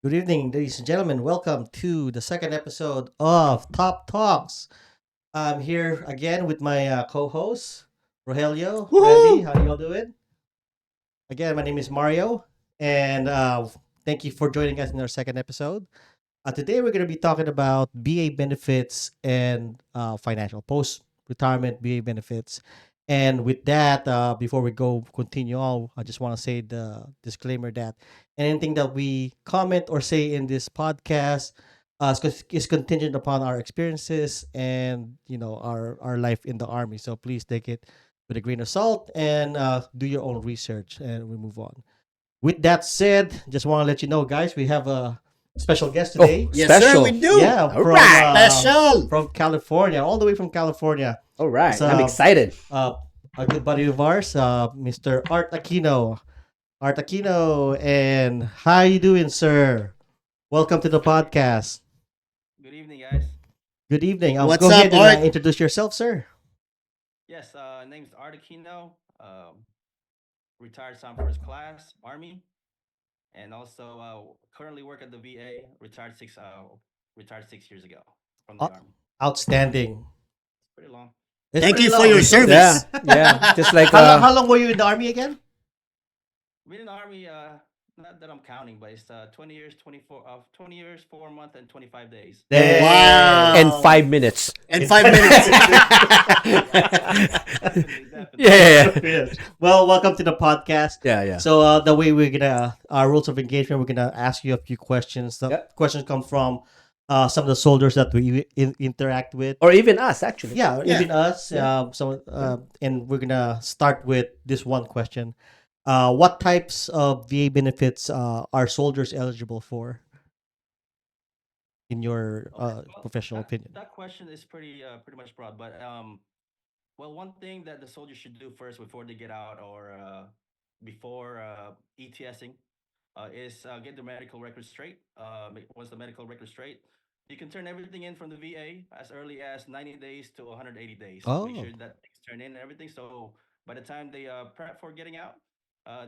Good evening, ladies and gentlemen. Welcome to the second episode of Top Talks. I'm here again with my co-host, Rogelio, Randy. Woohoo! How you all doing? Again, my name is Mario, and thank you for joining us in our second episode. Today, we're going to be talking about BA benefits and financial post-retirement BA benefits. And with that, before we go continue on, I just want to say the disclaimer that anything that we comment or say in this podcast is contingent upon our experiences and our life in the army. So please take it with a grain of salt and do your own research. And we move on. With that said, just want to let you know, guys, we have a special guest Oh, today. Yes, sir, we special. do. Yeah, All right. Special. from California, all the way from California. All It's right. I'm excited. uh, a good buddy of ours, Mr. Art Aquino. Art Aquino, and how you doing, sir? Welcome to the podcast. Good evening, guys. Good evening. What's Go up, ahead and Art? introduce yourself, sir. Yes, name's Artikino, retired Sam First Class Army, and also currently work at the VA. Retired 6 years ago from the Uh, Army. Outstanding. Pretty long. It's Thank pretty you for long. your Yeah, service. yeah. Just like How long were you in the army again? Been in the Army. Not that I'm counting, but it's 20 years, 20 years, 4 months, and 25 days. Dang. and Wow. 5 minutes. And In 5 minutes. Definitely, definitely. Yeah. Yes. Well, welcome to the podcast. Yeah, yeah. So the way we're gonna our rules of engagement, we're gonna ask you a few questions. The Yep. questions come from some of the soldiers that we interact with. Or even us, actually. Yeah, Yeah. even us. Yeah. And we're gonna start with this one question. What types of VA benefits are soldiers eligible for, in your Okay, well, professional that opinion? that question is pretty much broad, but well, one thing that the soldiers should do first before they get out or before ETSing is get their medical record straight. Once the medical record straight, you can turn everything in from the VA as early as 90 days to 180 days. Make Oh. sure that things turn in and everything. So by the time they prep for getting out,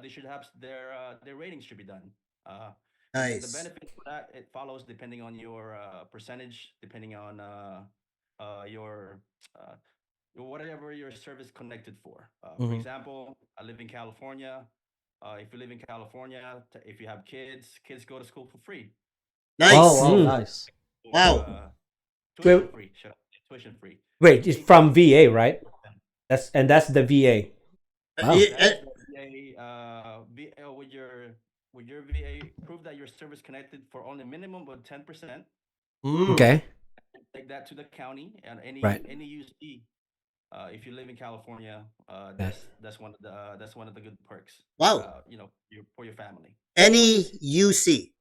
they should have their ratings should be done. Uh, the Nice. benefit for that it follows depending on your percentage, depending on your uh, whatever your service connected for. For Mm-hmm. example, I live in California. If you live in California, if you have kids go to school for free. Oh, Nice. wow, Mm. nice. Or Wow. tuition Wait, free. Tuition free. wait, it's Anything from from VA, right? That's the VA. Wow. that is the VA. With your VA, prove that your service connected for only minimum of 10%. Mm. Okay. Take that to the county and Right. any UC. If you live in California, Yes. that's one of the good perks. Wow. For your family. Any UC.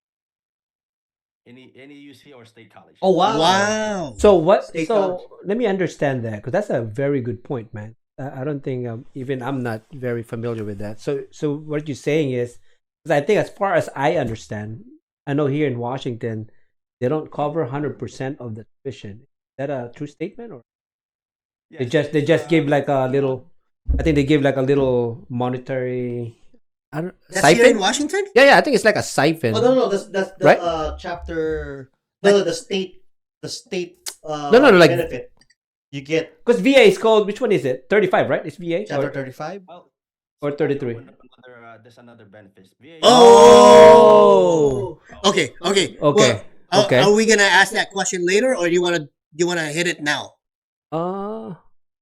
Any UC or state college. Oh, wow. Wow. So what? State So college. let me understand that because that's a very good point, man. I don't think even I'm not very familiar with that. So what you're saying is, 'cause I think as far as I understand, I know here in Washington, they don't cover 100% of the tuition. Is that a true statement, or they Yes, just they it's just give like a little? I think they give like a little monetary. I don't That's here in siphon. Washington? Yeah, yeah. I think it's like a siphon, Oh, no, that's the right? chapter. No, the state No, no, no. Like benefit you get. because VA is called, which one is it? 35, right? It's VA Chapter or 35. well, or so 33. there's another benefits. VA. Oh. Okay. Okay. Okay. Well, Okay. are we gonna ask that question later, or you wanna hit it now?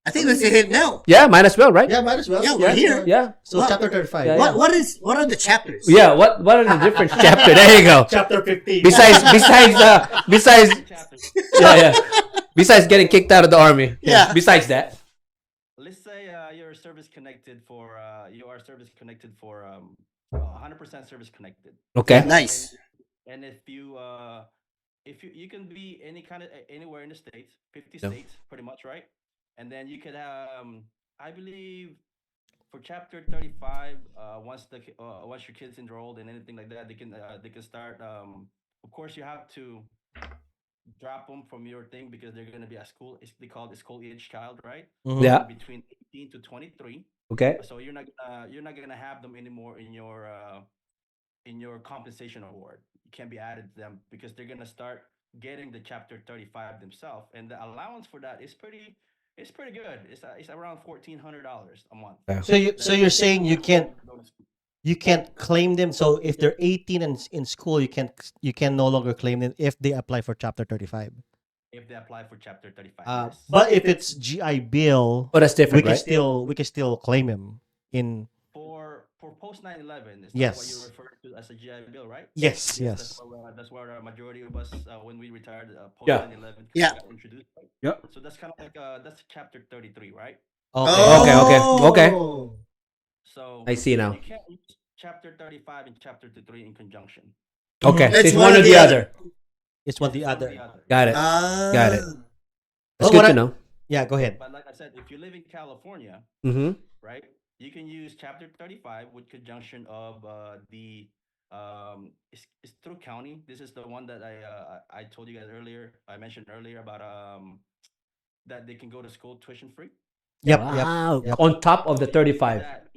I think let's hit it now. Yeah, might as well, right? Yeah, might as well. Yeah, we're here. Yeah. So What- chapter 35. Yeah, What are the chapters? Yeah, what are the different chapter? There you go. Chapter 15. Besides Chapters. yeah, yeah. Besides getting kicked out of the army. Yeah. Besides that. Let's say you are service connected for 100% service connected. Okay. Nice. And if you can be any kind of anywhere in the states, 50 Yeah. states pretty much, right? And then you could I believe for chapter 35, once your kids enrolled and anything like that, they can start of course you have to drop them from your thing because they're going to be at school. They call it school age child, right? Mhm. Yeah. Between 18 to 23. Okay. So you're not gonna have them anymore in your compensation award. can be added to them because they're gonna start getting the chapter 35 themselves, and the allowance for that is pretty good. It's around $1,400 a month. Yeah. So you're saying you can't Go to school. claim them. So if they're 18 and in school, you can no longer claim them if they apply for chapter 35. If they apply for chapter 35. Yes. But if it's GI Bill, Oh, that's different, right? we can still claim him in. For post 9/11, is that what Yes. you refer to as a GI Bill, right? Yes, Yes, yes. that's where the majority of us, when we retired, post Yeah. 9/11, Yeah. got introduced. Right? Yeah. So that's kind of like that's chapter 33, right? Okay. Okay. So I see now. you can't use chapter 35 and chapter 33 in conjunction. Okay. It's It's one or the other. It's one the It's one or other. the other. Got it. Ah. Got it. That's Well, good what to I- know. Yeah, go ahead. But like I said, if you live in California, Mm-hmm. right, you can use chapter 35 with conjunction of it's through county. This is the one that I told you guys earlier. I mentioned earlier about that they can go to school tuition free. Yep, Wow. yep. On top of the So you use 35. that,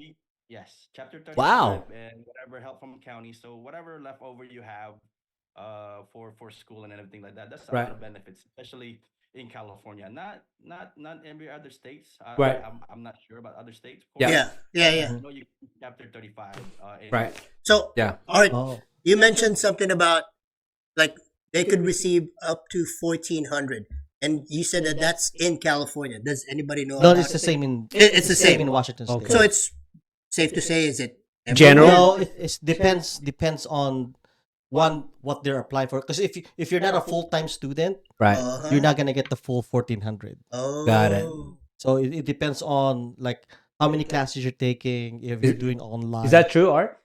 yes, chapter 35 Wow. and whatever help from county. So whatever leftover you have for school and everything like that. That's a Right. lot of benefits, especially in California. Not every other states. Right. I'm not sure about other states. Of Yeah. course. Yeah. I know you can use chapter 35. Right. So, Yeah. all right, Oh. you mentioned something about like they could receive up to 1,400, and you said that that's in California. Does anybody know? No, about it's the it? same in. It's the same in Washington State. Okay. So it's safe to say, is it General? No, it depends on what they're applying for. Because if you're not a full time student, Right. you're not gonna get the full 1,400. Oh, Got it. So it depends on like how many classes you're taking. If you're doing online, Is that true, Art?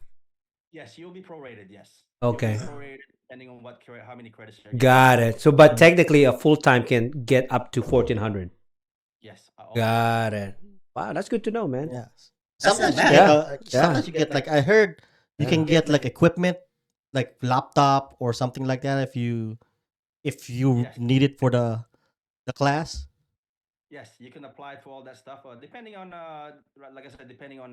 Yes, you'll be prorated. Yes. Okay. You'll be prorated depending on how many credits you're getting. Got it. So, but technically, a full time can get up to 1,400. Yes. Got it. Wow, that's good to know, man. Yes. That's not Sometimes you bad. get, Yeah. sometimes you get like I heard you Yeah. can get like equipment, like laptop or something like that if you Yes. need it for the class. Yes, you can apply for all that stuff. Depending on, like I said, depending on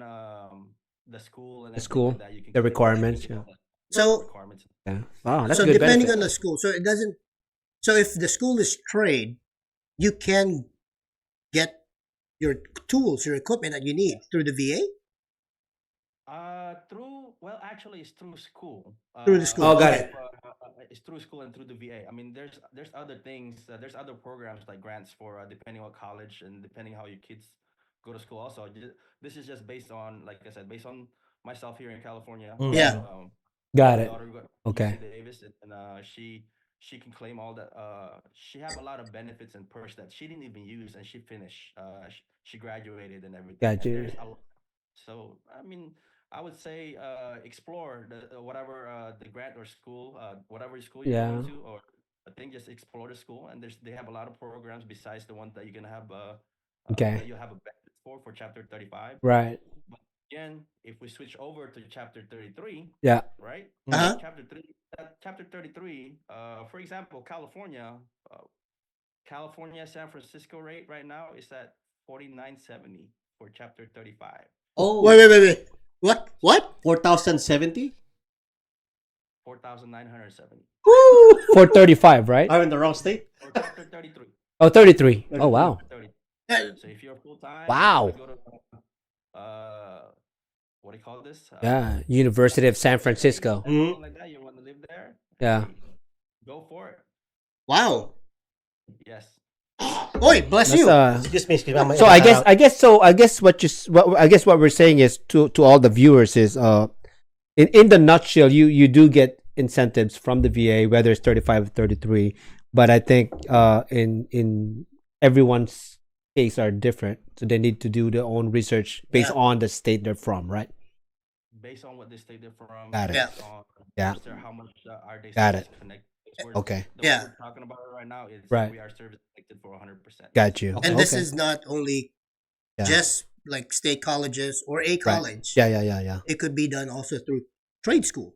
the school and The everything school, like that, you can the get requirements, all yeah. the So- requirements. Yeah. Wow, that's so a good depending benefit. on the school, so it doesn't. So if the school is trade, you can get your tools, your equipment that you need through the VA. Actually, it's through school. Through the school, Oh, got okay. it. It's through school and through the VA. I mean, there's other things. There's other programs like grants for depending on college and depending how your kids go to school. Also, this is just based on, like I said, based on myself here in California. Mm. Yeah. Got My it. daughter got Okay. UC Davis, and she can claim all that. She have a lot of benefits and perks that she didn't even use, and she finished. She graduated and everything. Got And you. there's a lot. So I mean, I would say explore the whatever the grant or school, whatever school you're Yeah. going to, or I think just explore the school. And they have a lot of programs besides the ones that you're gonna have. Okay. That you have a benefit for chapter 35. Right. But again, if we switch over to chapter 33, Yeah. right? Uh-huh. Chapter 33. For example, California, San Francisco rate right now is at 49.70 for chapter 35. Oh, Wait. What? 4,070. 4,970 For 35, right? Are in the wrong state? for chapter 33. Oh, 33. Oh, wow. 30. Uh, So if you're full time, Wow. go to what do you call this? Yeah. University of San Francisco. Something like that. You want to live there? Yeah. Hey, go for it. Wow. Yes. Boy, bless That's, you. Excuse me. Excuse me. I'm so I guess what we're saying is to all the viewers is in the nutshell you do get incentives from the VA, whether it's 35 or 33, but I think in everyone's case are different, so they need to do their own research based Yeah. on the state they're from, right? Based on what they state they're from. Got it. Yeah. based on Yeah. how much are they Got service it. connected. Okay. The Yeah. one we're talking about right now is Right. we are service connected for 100%. Got you. And this Okay. is not only Yeah. just like state colleges or a college. Yeah. It could be done also through trade school.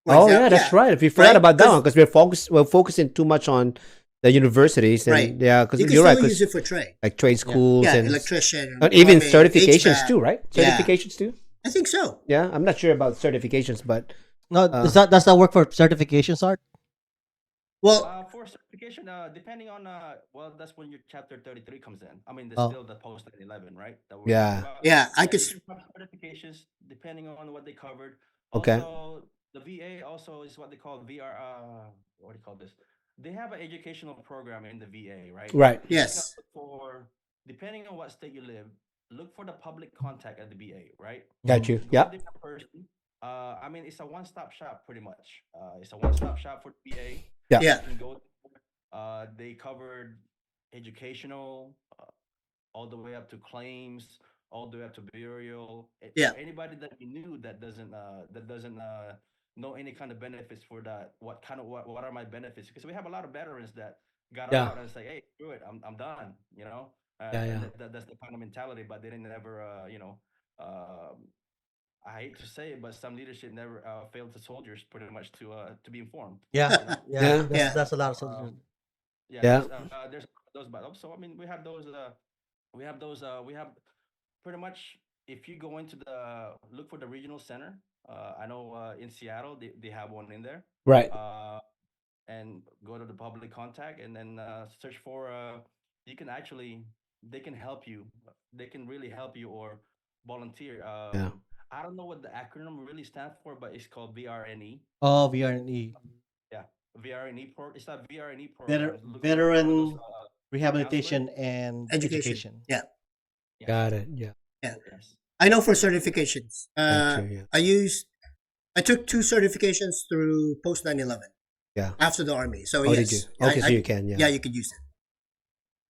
For Oh example- yeah, that's right. If we forgot Right? about that 'Cause- one, because we're focusing too much on the universities, and Right. yeah, because You can you're right, still use 'cause it for trade. like trade schools Yeah, and electrician. even plumbing, certifications HVAC. too, right? Yeah. Certifications too. I think so. Yeah, I'm not sure about certifications, but No, does that work for certifications, Art? Well, For certification, depending on well, that's when your chapter 33 comes in. I mean, there's Oh, still the post 11, right? That we're talking Yeah. about. yeah, I Yeah, could. you can have certifications depending on what they covered. Okay. Also, the VA also is what they call VR. What do you call this? They have an educational program in the VA, right? Right. You just gotta Yes. look for, depending on what state you live, look for the public contact at the VA, right? Got mhm. you. Go Yeah. there first. I mean, it's a one-stop shop pretty much. It's a one-stop shop for the VA. Yeah. You Yeah. can go. They covered educational, all the way up to claims, all the way up to burial. Yeah. For anybody that you knew that doesn't know any kind of benefits for that, what are my benefits? Because we have a lot of veterans that got Yeah. out and say, hey, screw it, I'm done. Yeah. And Yeah. that's the kind of mentality, but they didn't ever, um, I hate to say it, but some leadership never failed the soldiers pretty much to be informed. Yeah, You know, yeah. Yeah. Yeah. That's a lot of um, soldiers. yeah, Yeah. there's those, but also, I mean, we have pretty much, if you go into the look for the regional center, I know in Seattle they have one in there, Right. uh, and go to the public contact and then search for you can actually, they can help you, they can really help you or volunteer. Yeah. I don't know what the acronym really stands for, but it's called VRNE. Oh, VRNE, Yeah, It's a VRNE program. Look for those veteran counselors. rehabilitation and Education. education. Yeah. Got Yes, it. Yeah. Yeah. yes. I know for certifications. Got you. Yeah. I took 2 certifications through post 9/11 Yeah. after the army. So Oh, did you? yes, yeah, Okay, so you can. Yeah. yeah, you could use it.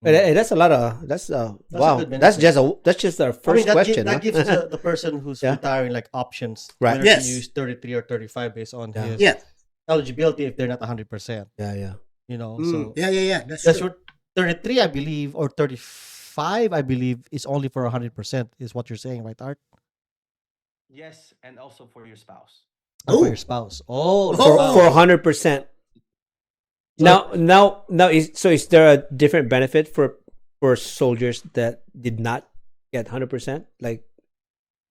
Hey, that's a lot of. That's a wow. good That's benefit. just our I mean, first question. that huh? gives the person who's Yeah. retiring like options, Right. whether Yes. to use 33 or 35 based on Yeah. his Yeah. eligibility if they're not 100%. Yeah. Yeah. So Yeah, yeah, yeah. That's that's true. what 33, I believe, or 35, I believe, is only for 100%, is what you're saying, right, Art? Yes, and also for your spouse. Oh, for Oh. your spouse. Oh, the Oh. For spouse. 100%. So- Now is there a different benefit for soldiers that did not get 100%, like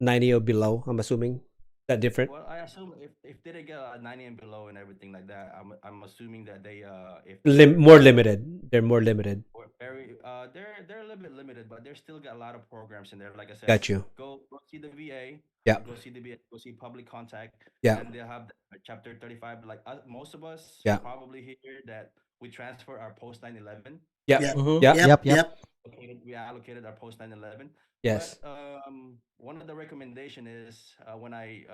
90 or below? I'm assuming that different. Well, I assume if they didn't get a 90 and below and everything like that, I'm assuming that they if More limited. They're more limited. were very they're a little bit limited, but they still got a lot of programs in there. Like I said, Got you. go see the VA, Yeah. go see the VA, go see public contact, Yeah. and they'll have the chapter 35. Like most of us Yeah. probably here that we transfer our post 9/11. Yeah. Yeah. Mhm. Yeah. Yep, yep. We allocated our post 9/11. Yes. But one of the recommendation is when I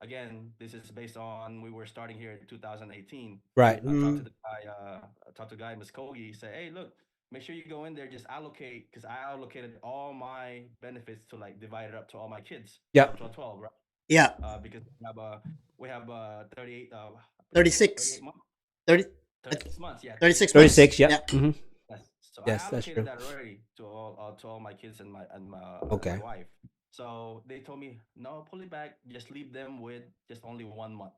again, this is based on we were starting here in 2018. Right. I talked to the guy, Muskogee. Say, hey, look, make sure you go in there, just allocate, because I allocated all my benefits to like divide it up to all my kids. Yeah. 12, right? Yeah. Because we have 38 36. 38 months, 30, 36 months, yeah. 36 months. 36. Yeah. hmm Yes. So Yes, I that's allocated true. that already to all my kids and Okay. my wife. So they told me, no, pull it back. Just leave them with just only 1 month.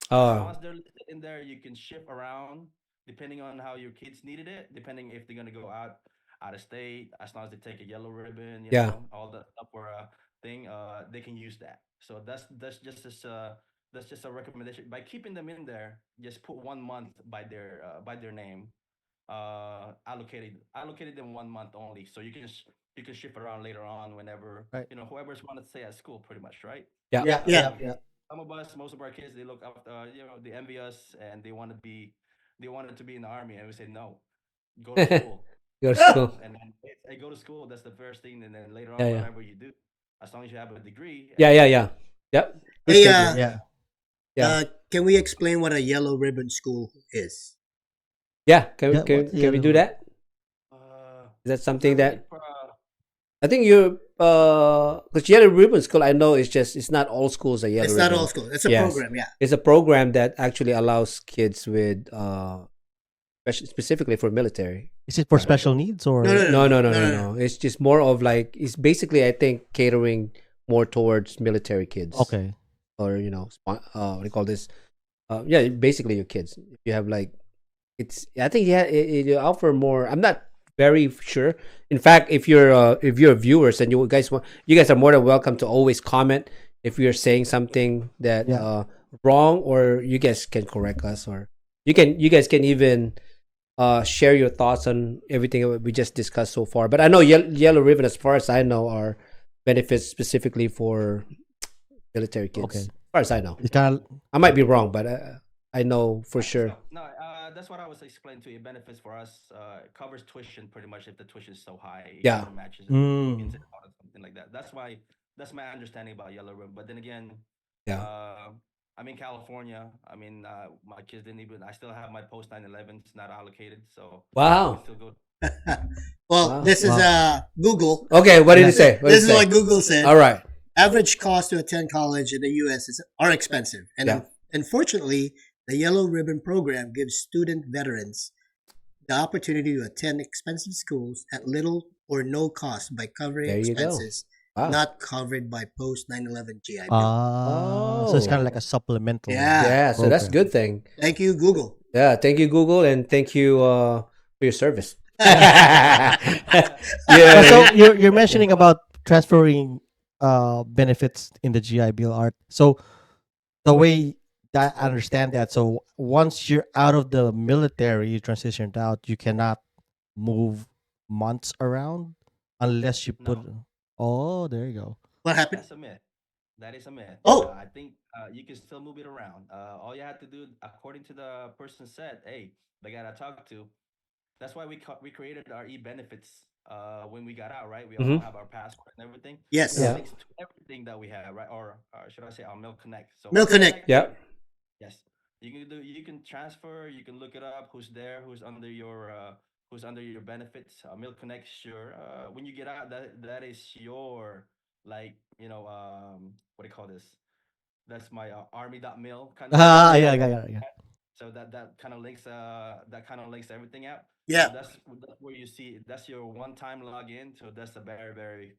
As long Oh. as they're listed in there, you can shift around depending on how your kids needed it. Depending if they're gonna go out of state, as long as they take a yellow ribbon, Yeah. all that stuff for a thing, they can use that. So that's just a recommendation. By keeping them in there, just put 1 month by their name, allocated them 1 month only, so you can shift around later on whenever Right. whoever's want to stay at school, pretty much, right? Yeah. Yeah, Yeah. yeah. Some of us, most of our kids, they look after, they envy us and they wanted to be in the army, and we say no, go to school. Go to school. And then hey, go to school. That's the first thing, and then later on, Yeah, yeah. whatever you do, as long as you have a degree. Yeah. Yeah. Yeah. Yep. Good Hey, figure. Yeah. Yeah. Can we explain what a yellow ribbon school is? Yeah. Can Yeah, can, what's can we the do other that? Is that something not really that for, I think you're because yellow ribbon school? I know it's not all schools are yellow It's ribbon. not all school. It's a Yes. program. Yeah. It's a program that actually allows kids with specifically for military. Is it for special needs or? No, no, No. It's just more of like it's basically I think catering more towards military kids. Okay. Or what do you call this? Yeah, basically your kids. If you have like, it's I think you offer more. I'm not very sure. In fact, if you're viewers and you guys are more than welcome to always comment if you're saying something that Yeah. wrong, or you guys can correct us, or you guys can even share your thoughts on everything that we just discussed so far. But I know Yellow Ribbon, as far as I know, are benefits specifically for military kids. Okay. As far as I know, It's kind of I might be wrong, but I know for I think sure. so. No, that's what I was explaining to you. It benefits for us. It covers tuition pretty much if the tuition is so high. It Yeah. kind of matches it mm, into the or something like that. That's my understanding about Yellow Room. But then again, Yeah. uh, I'm in California. I mean, my kids didn't even. I still have my post 9/11s not allocated, so they can Wow. still go. Well, Wow. this is wow. Google. Okay. What did Yeah. it say? What did This it is say? what Google said. All right. Average cost to attend college in the U.S. are expensive, and Yeah. unfortunately, the Yellow Ribbon program gives student veterans the opportunity to attend expensive schools at little or no cost by covering There you go. expenses Wow. not covered by post 9/11 GI Bill. So it's kind of Oh. like a supplemental Yeah. Yeah. So that's a program. good thing. Thank you, Google. Yeah. Thank you, Google, and thank you for your service. Yeah. So you're mentioning about transferring benefits in the GI Bill art. So the way that I understand that, so once you're out of the military, you transitioned out, you cannot move months around unless you put. No, Oh, there you go. What happened? that's a myth. That is a myth. Oh, I think you can still move it around. All you have to do, according to the person said, hey, the guy I talked to, that's why we created our e-benefits when we got out, right? We all Hmm. have our passport and everything. It yes. Yeah. links to everything that we have, right? Or should I say our Mail Connect? So Milk Mail Connect. Connect, Yeah. yes, you can transfer, you can look it up, who's there, who's under your benefits. Mail Connect, sure. When you get out, that is your like what do you call this? That's my army.mil kind of thing. Ah, Yeah. yeah, Yeah. yeah, Yeah. yeah, yeah. So that kind of links everything out. So Yeah. that's where you see that's your one time login. So that's a very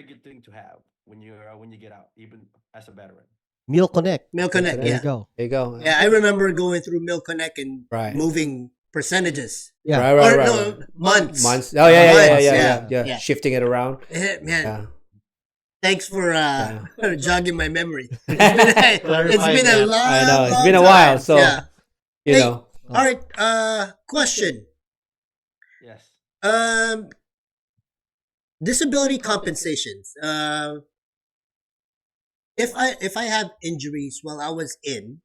good thing to have when you get out, even as a veteran. Meal Connect. Milk Milk Connect. There Connect. you Yeah. go. There you go. Yeah. I remember going through Milk Connect and Right. moving percentages. Yeah. Right. Right. Or Right. no, Right. months. Months. Oh yeah. Yeah. Yeah. Months. Yeah. Yeah. Yeah. Yeah. Yeah. Yeah. Shifting it around. Man, Yeah. thanks for Yeah. jogging my memory. It's Clarifying been a that. long, I know it's long been a while, time. so Yeah. you Hey, know. all right. Question. Yes. Um, disability compensations. If I have injuries while I was in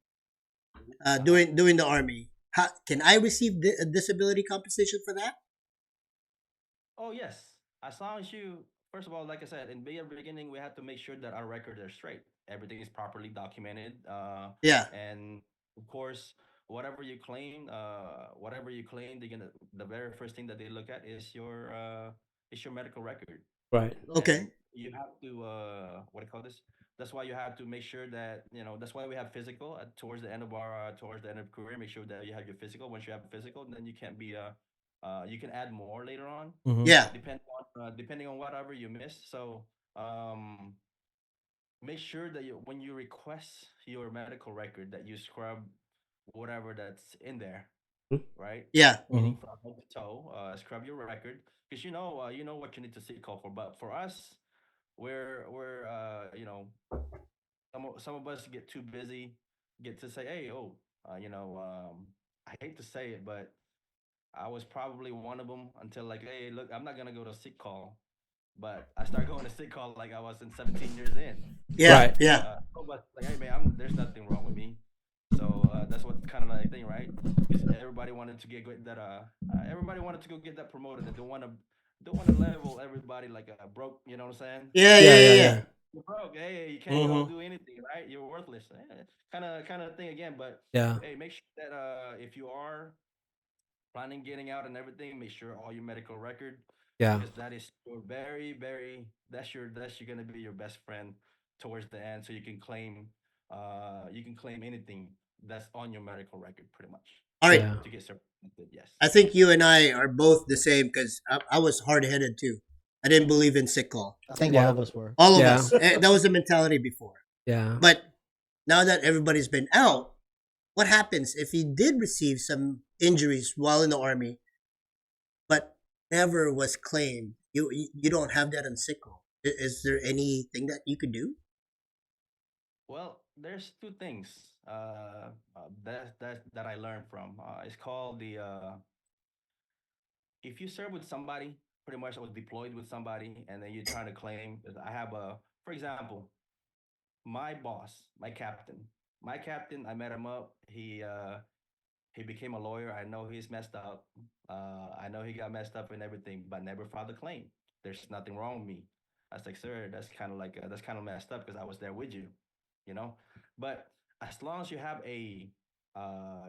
doing the army, can I receive disability compensation for that? Oh yes. As long as you first of all, like I said, in the beginning, we have to make sure that our records are straight. Everything is properly documented. Yeah. And of course, whatever you claim, the very first thing that they look at is your medical record. Right. Okay. And you have to what do you call this? That's why you have to make sure that that's why we have physical towards the end of career. Make sure that you have your physical. Once you have a physical, then you can't be you can add more later on, Mm-hmm. Yeah. depending on whatever you miss. So um, make sure that when you request your medical record that you scrub whatever that's in there, Hmm? right? Yeah. Mm-hmm. Meaning from head to toe, scrub your record because you know what you need to seek call for. But for us, we're some of us get too busy, get to say, hey, oh, I hate to say it, but I was probably one of them until like, hey, look, I'm not gonna go to sick call, but I started going to sick call like I was in 17 years in. Yeah. Right. Yeah. But like, hey man, there's nothing wrong with me. So that's what kind of like thing, right? Because everybody wanted to everybody wanted to go get that promoted and don't want to level everybody like a broke. You know what I'm saying? Yeah. Yeah. Yeah. Yeah. Yeah. Yeah. Yeah. You're broke. Hey, you can't go Mm-hmm. do anything, right? You're worthless. Kind of thing again. But Yeah. hey, make sure that if you are planning getting out and everything, make sure all your medical record Yeah. because that is your that's you're gonna be your best friend towards the end, so you can claim anything that's on your medical record pretty much All right. Yeah. to get certified. Yes. I think you and I are both the same because I was hard headed too. I didn't believe in sick call. I think all Yeah. of us were. All of Yeah. us. That was the mentality before. Yeah. But now that everybody's been out, what happens if he did receive some injuries while in the army, but never was claimed? You don't have that on sick call. Is there anything that you could do? Well, there's two things that I learned from. It's called the if you serve with somebody, pretty much, or deployed with somebody, and then you're trying to claim. I have a, for example, my boss, my captain. I met him up. He became a lawyer. I know he's messed up. I know he got messed up and everything, but never filed a claim. There's nothing wrong with me. I was like, sir, that's kind of like that's kind of messed up because I was there with you, you know. But as long as you have a,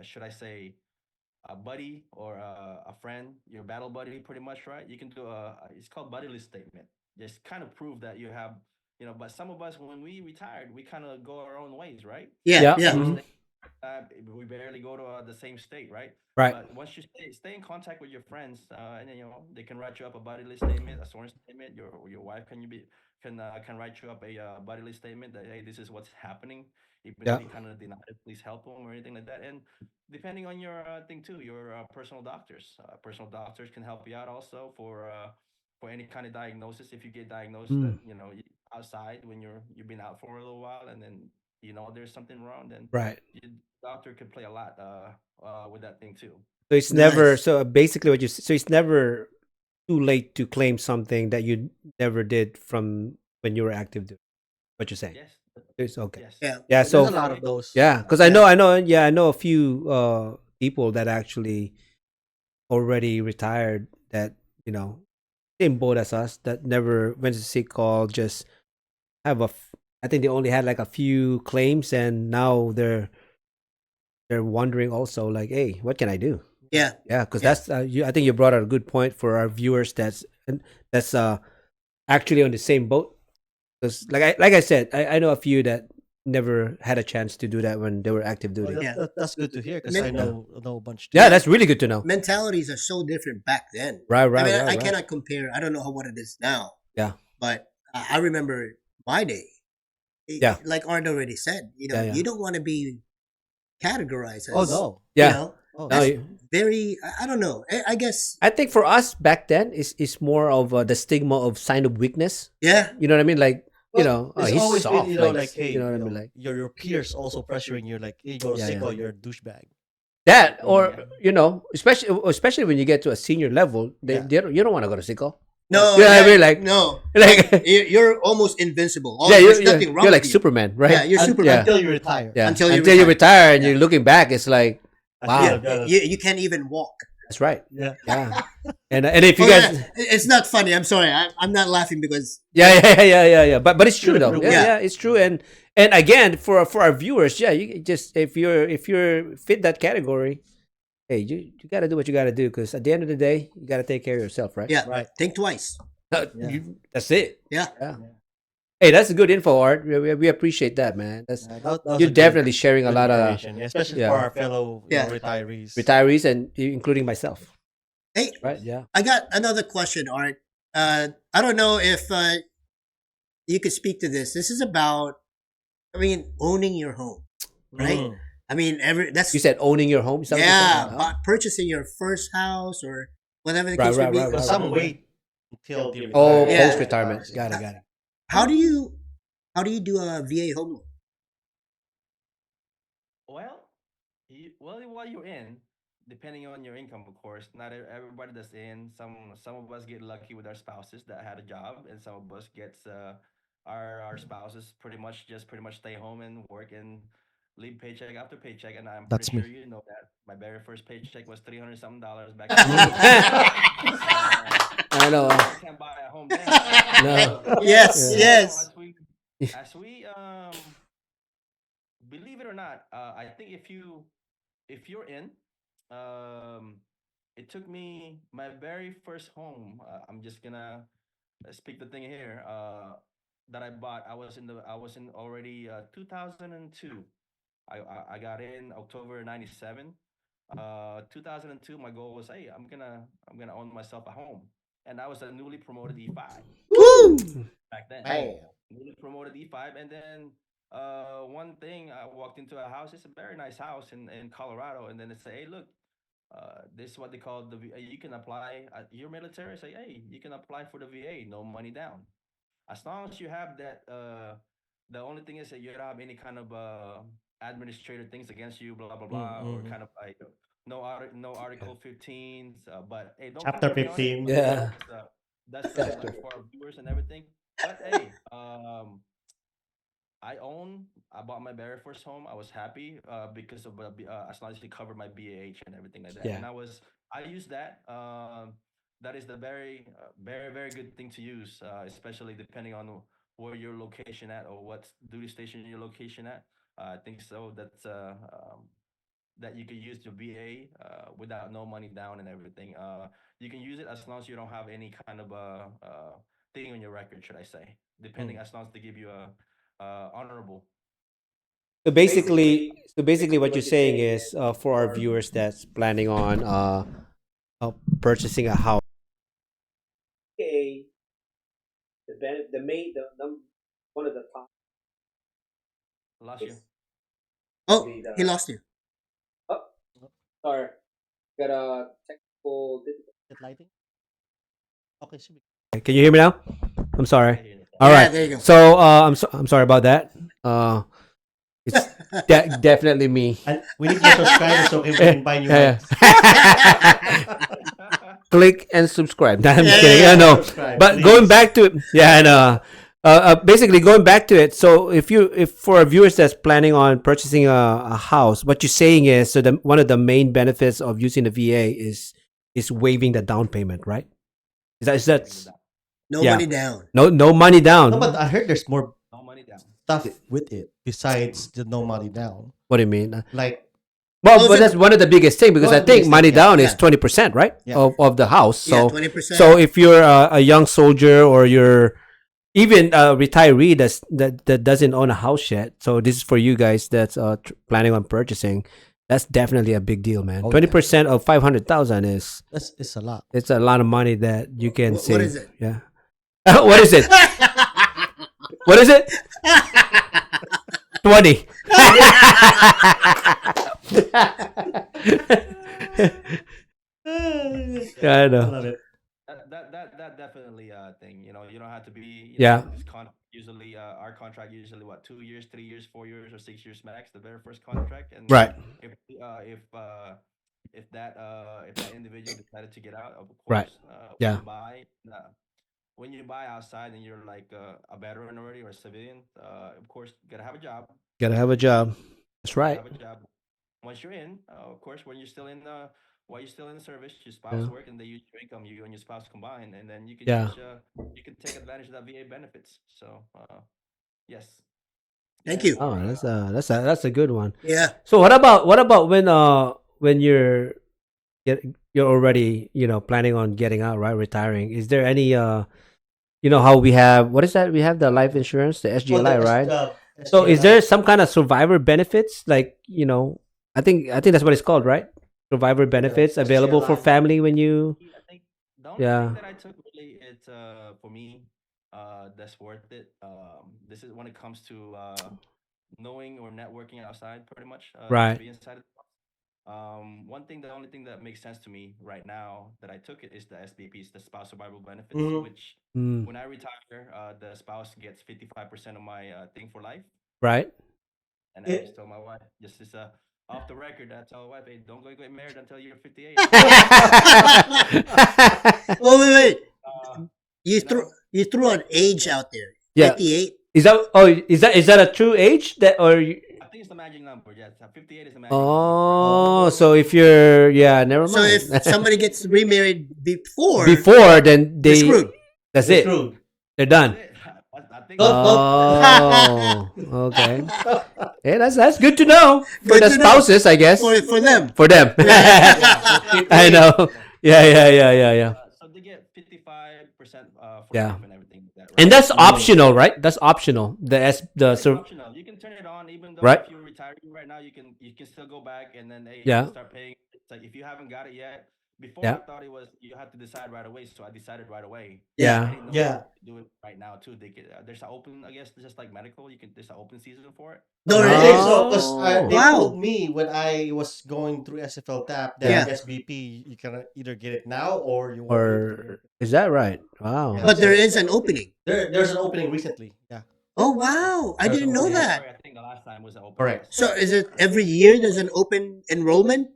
should I say, a buddy or a friend, your battle buddy, pretty much, right? You can do it's called buddy list statement. Just kind of prove that you have, you know. But some of us, when we retired, we kind of go our own ways, right? Yeah, Yeah. yeah. We Hmm. stay we barely go to the same state, right? Right. But once you stay in contact with your friends, and then they can write you up a body list statement, a sworn statement. Your wife can write you up a body list statement that, hey, this is what's happening. Even if Yeah. he kind of denied it, please help him or anything like that. And depending on your thing too, your personal doctors can help you out also for any kind of diagnosis. If you get diagnosed that Mm. outside when you've been out for a little while, and then there's something wrong, then Right. your doctor could play a lot with that thing too. So it's never. Nice. So basically, so it's never too late to claim something that you never did from when you were active duty. What you're saying? Yes, It's okay. yes. Yeah. Yeah. There's So a Too lot of late. those. yeah, because Yeah. I know a few people that actually already retired that you know same boat as us that never went to seek call. Just have I think they only had like a few claims, and now they're wondering also like, hey, what can I do? Yeah. Yeah, because Yeah. that's I think you brought out a good point for our viewers. That's actually on the same boat. Because like I said, I know a few that never had a chance to do that when they were active Well, duty. Yeah. that's good to hear because I Men- Yeah, know a bunch too. yeah, Yeah. that's really good to know. Mentalities are so different back then. Right, I right, mean, right, I right. cannot compare. I don't know what it is now, Yeah, but I remember my day. yeah, Like Art already said, yeah, yeah, you don't want to be categorized Oh as, no. yeah. Oh No, that's no. very. I don't know. I guess. I think for us back then is more of the stigma of sign of weakness. Yeah. You know what I mean? Like Well, oh, it's he's always been, soft. Like like, hey, you know what I mean? Like your peers also pressuring you, like, hey, go to yeah, Seiko, yeah. you're a douchebag. That Mm. or Yeah. especially when you get to a senior level, Yeah. you don't want to go to Sickle. No. You know what I Yeah. mean? Like No. like Like you're almost invincible. Oh, yeah, there's nothing wrong you're with like you. Superman, right? Yeah, you're Un- Superman. Until you retire. Yeah, Until you you retire. retire and Yeah. you're looking back, it's like I wow, still Yeah. got it. You can't even walk. that's right. Yeah. Yeah, and if you Oh, guys, yeah. It's not funny. I'm sorry. I'm not laughing because yeah. But it's true though. True. Yeah, Yeah. yeah, it's true. And again, for our viewers, yeah, you just if you're fit that category, hey, you got to do what you got to do because at the end of the day, you got to take care of yourself, right? yeah. Right. Think twice. Yeah. That's it. Yeah. Yeah. Hey, that's good info, Art. We appreciate that, man. That's That was you're a definitely sharing a good lot of information, yeah, especially yeah. for our fellow Yeah. retirees. retirees and including myself, Hey, right? Yeah. I got another question, Art. I don't know if you could speak to this. This is about, I mean, owning your home, right? Mm. I mean, that's You said owning your home. Is that what you yeah, said? purchasing your first house or whatever the Right, case may right, be. right, Because right, some right. wait until the Oh, Yeah. post retirement. Got it. Got it. How do you do a VA home loan? Well, while you're in, depending on your income, of course, not everybody that's in. Some of us get lucky with our spouses that had a job, and some of us gets our spouses pretty much stay home and work and live paycheck after paycheck. And I'm pretty That's sure me. you know that my very first paycheck was $300 something back in the Mm. day. Uh, I know. you can't buy a home then. No. Yes, Yeah. yes. As we believe it or not, I think if you're in, um, it took me my very first home. I'm just gonna speak the thing here. That I bought. I was in already 2002. I got in October '97. 2002. My goal was, hey, I'm gonna own myself a home, and I was a newly promoted E5 Woo! back then. Bam. Newly promoted E5, and then one thing, I walked into a house. It's a very nice house in Colorado, and then they say, hey, look, this is what they call you can apply. You're military. Say, hey, you can apply for the VA. No money down, as long as you have that. The only thing is that you don't have any kind of administrative things against you, blah blah blah, or Mm-hmm. kind of like no Article 15s. But hey, don't Chapter quote me on it. 15. But Yeah. that's Chapter. for our viewers and everything. But hey, I bought my very first home. I was happy because of as long as it covered my BAH and everything like that. Yeah. And I used that. That is the very good thing to use, especially depending on where your location at or what duty station your location at. I think so. That you can use your VA without no money down and everything. You can use it as long as you don't have any kind of thing on your record, should I say? Depending Mm. as long as they give you a honorable. So basically, what you're saying is, for our viewers that's planning on purchasing a house. Okay, the main one of the top Last year. is Oh, really he the. lost you. Oh, sorry, got a technical difficulty. Is it lighting? Okay, so Can you hear me now? I'm Yeah, I sorry. can hear you. All Yeah, right. there you go. So I'm sorry about that. It's definitely me. and we need more subscribers so we can buy new Yeah. mics. Click and subscribe. No, I'm just Yeah, kidding. yeah, I yeah. know. Subscribe, But going please. back to it, yeah, I know. Basically going back to it. So if for our viewers that's planning on purchasing a house, what you're saying is, so one of the main benefits of using the VA is waiving the down payment, right? Waving the down. No Yeah, money down. no money No, but down. I heard there's more No money down. stuff with it besides the no money down. What do you mean? Like, Well, Well, but that's one of the biggest thing, because One I of the think biggest money thing, yeah. down is Yeah. 20%, right? Yeah. Of the house. Yeah, So 20%. so if you're a young soldier, or you're even a retiree that doesn't own a house yet, so this is for you guys that's planning on purchasing. That's definitely a big deal, man. Oh, 20% of 500,000 is it's a lot. it's a lot of money that you can What save. is it? Yeah. What is it? What is it? 20. Yeah, I I know. love it. That definitely thing. You don't have to be. Yeah. This usually our contract usually what 2 years, 3 years, 4 years, or 6 years max. The very first contract, and Right. if uh, if uh, if that individual decided to get out, of Right. course, Yeah. when you buy outside and you're like a veteran already or a civilian, of course, you gotta have a job. Gotta have a job. That's Gotta right. have a job. Once you're in, of course, when you're still in while you're still in the service, your spouse Yeah. work and they use your income, you and your spouse combine, and then Yeah. you can take advantage of that VA benefits. So yes, Thank and you. Oh, for that's a good one. Yeah. So what about when you're already planning on getting out, right, retiring? Is there any how we have, what is that? We have the life insurance, the Well, SGLI, right? the So is SGLI. there some kind of survivor benefits, like I think that's what it's called, right? Survivor benefits available for SGLI. family when you. I think the only Yeah. thing that I took really it's for me that's worth it. This is when it comes to knowing or networking outside, pretty much just Right. be inside. One thing, the only thing that makes sense to me right now that I took it is the SBPs, the spouse survival benefits, Mhm. which Mm, when I retire, the spouse gets 55% of my thing for life. right. And I just It, told my wife, just is off the record, I tell my wife, hey, don't go get married until you're 58. Oh, wait. Uh, You you threw know, you threw an age out there. Yeah. 58. Is that a true age that, or I think it's the magic number. Yes, 58 is the magic number. oh, so if you're, yeah, never So mind. if somebody gets remarried Before, then they're they screwed. that's they're it. screwed. They're That's done. it. I think Nope, nope. Oh, okay. Hey, that's good to know for Good the to know. spouses, I guess. For them. For them. Yeah. I know. Yeah. so they get 55% for Yeah. life and everything like that, And right? that's Mm. optional, right? That's optional. It's optional. You can turn it on, even though Right. if you're retiring right now, you can still go back and then hey, you Yeah. can start paying. It's like if you haven't got it yet. Before I Yeah. thought it was you have to decide right away, so I decided right away. Yeah. I Yeah. didn't know Yeah. you could do it right now too. They could, there's an open, I guess, just like medical. There's an open season for it. No, I really? think so because Oh. they Wow. told me when I was going through SFL TAP that Yeah. SBP you can either get it now or you won't be able to Or get it. is that right? Wow. Yeah. But there is an opening. There's an opening recently. Yeah. Oh wow, I There's didn't know open house. that. January, I think the last time was an open Correct. house. So is it every year there's an open enrollment?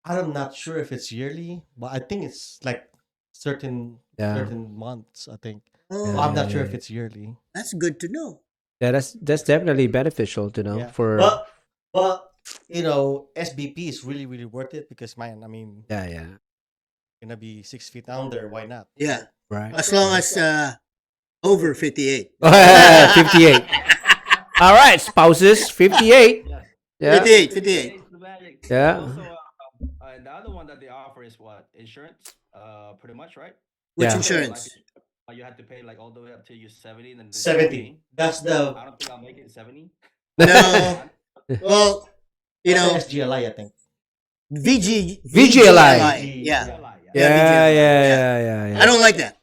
I'm not sure if it's yearly, but I think it's like certain Yeah. certain months. I think. Oh, But I'm Yeah, not sure yeah, if yeah. it's yearly. that's good to know. Yeah, that's definitely beneficial to know Yeah, for. but SBP is really really worth it because man, I mean, Yeah, yeah. gonna be 6 feet under. Why not? Yeah, Right. as long as over 58. 58. All right, spouses, 58. Yes. Yeah. 58, 58. It's the magic. And Yeah. also, the other one that they offer is what? Insurance, pretty much, right? Which Yeah. Life insurance? insurance. You have to pay like all the way up till you're 70, and then they start 70. paying. That's the I don't think I'll make it 70. No. I'm- Well, you that's the know, SGLI, I think. VGLI. Yeah. VGLI, Yeah, Yeah, yeah, VGLI. yeah, yeah, yeah. I don't like that.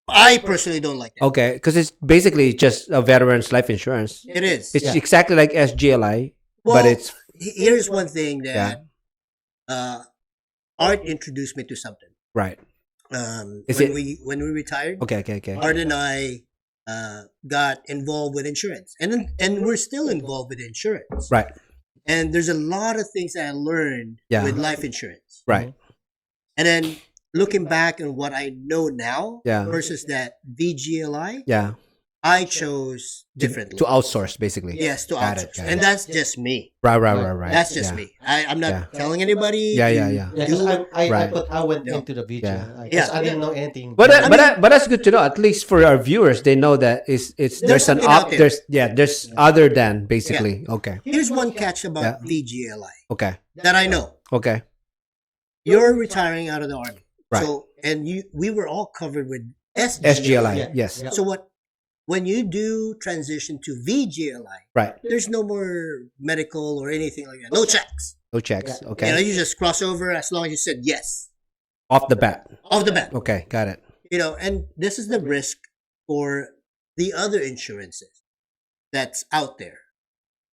I personally don't like that. Okay, because it's basically just a veteran's life insurance. It is. It's Yeah. exactly like SGLI, Well, but it's here's one thing yeah, that Art introduced me to something. right. Is When it- we retired, Okay, okay, okay. Art and I got involved with insurance, and we're still involved with insurance. Right, And there's a lot of things that I learned Yeah. with life insurance. right. And then looking back on what I know now Yeah. versus that VGLI, Yeah, I chose differently. to outsource basically. Yes, to Got it, outsource. got And it. that's just me. Right, right, right, right. That's just yeah. me. I'm not Yeah. telling anybody. Yeah, to yeah, yeah. Yeah, 'cause do it. Right. I went No. into the VGLI. Yeah. I didn't know anything. But about it. but that's good to know. At least for our viewers, they know that it's there's an something out there. there's other than basically. Okay, Here's one catch about Yeah. VGLI okay, that I know. okay. You're retiring out of the army. Right. So, and we were all covered with SGLI. Yeah. Yes. Yeah. So when you do transition to VGLI, Right. there's no more medical or anything like that. No checks. No checks. Yeah. Okay. You know, you just cross over as long as you said yes Off the bat. off the bat. Okay, got it. You know, and this is the risk for the other insurances that's out there.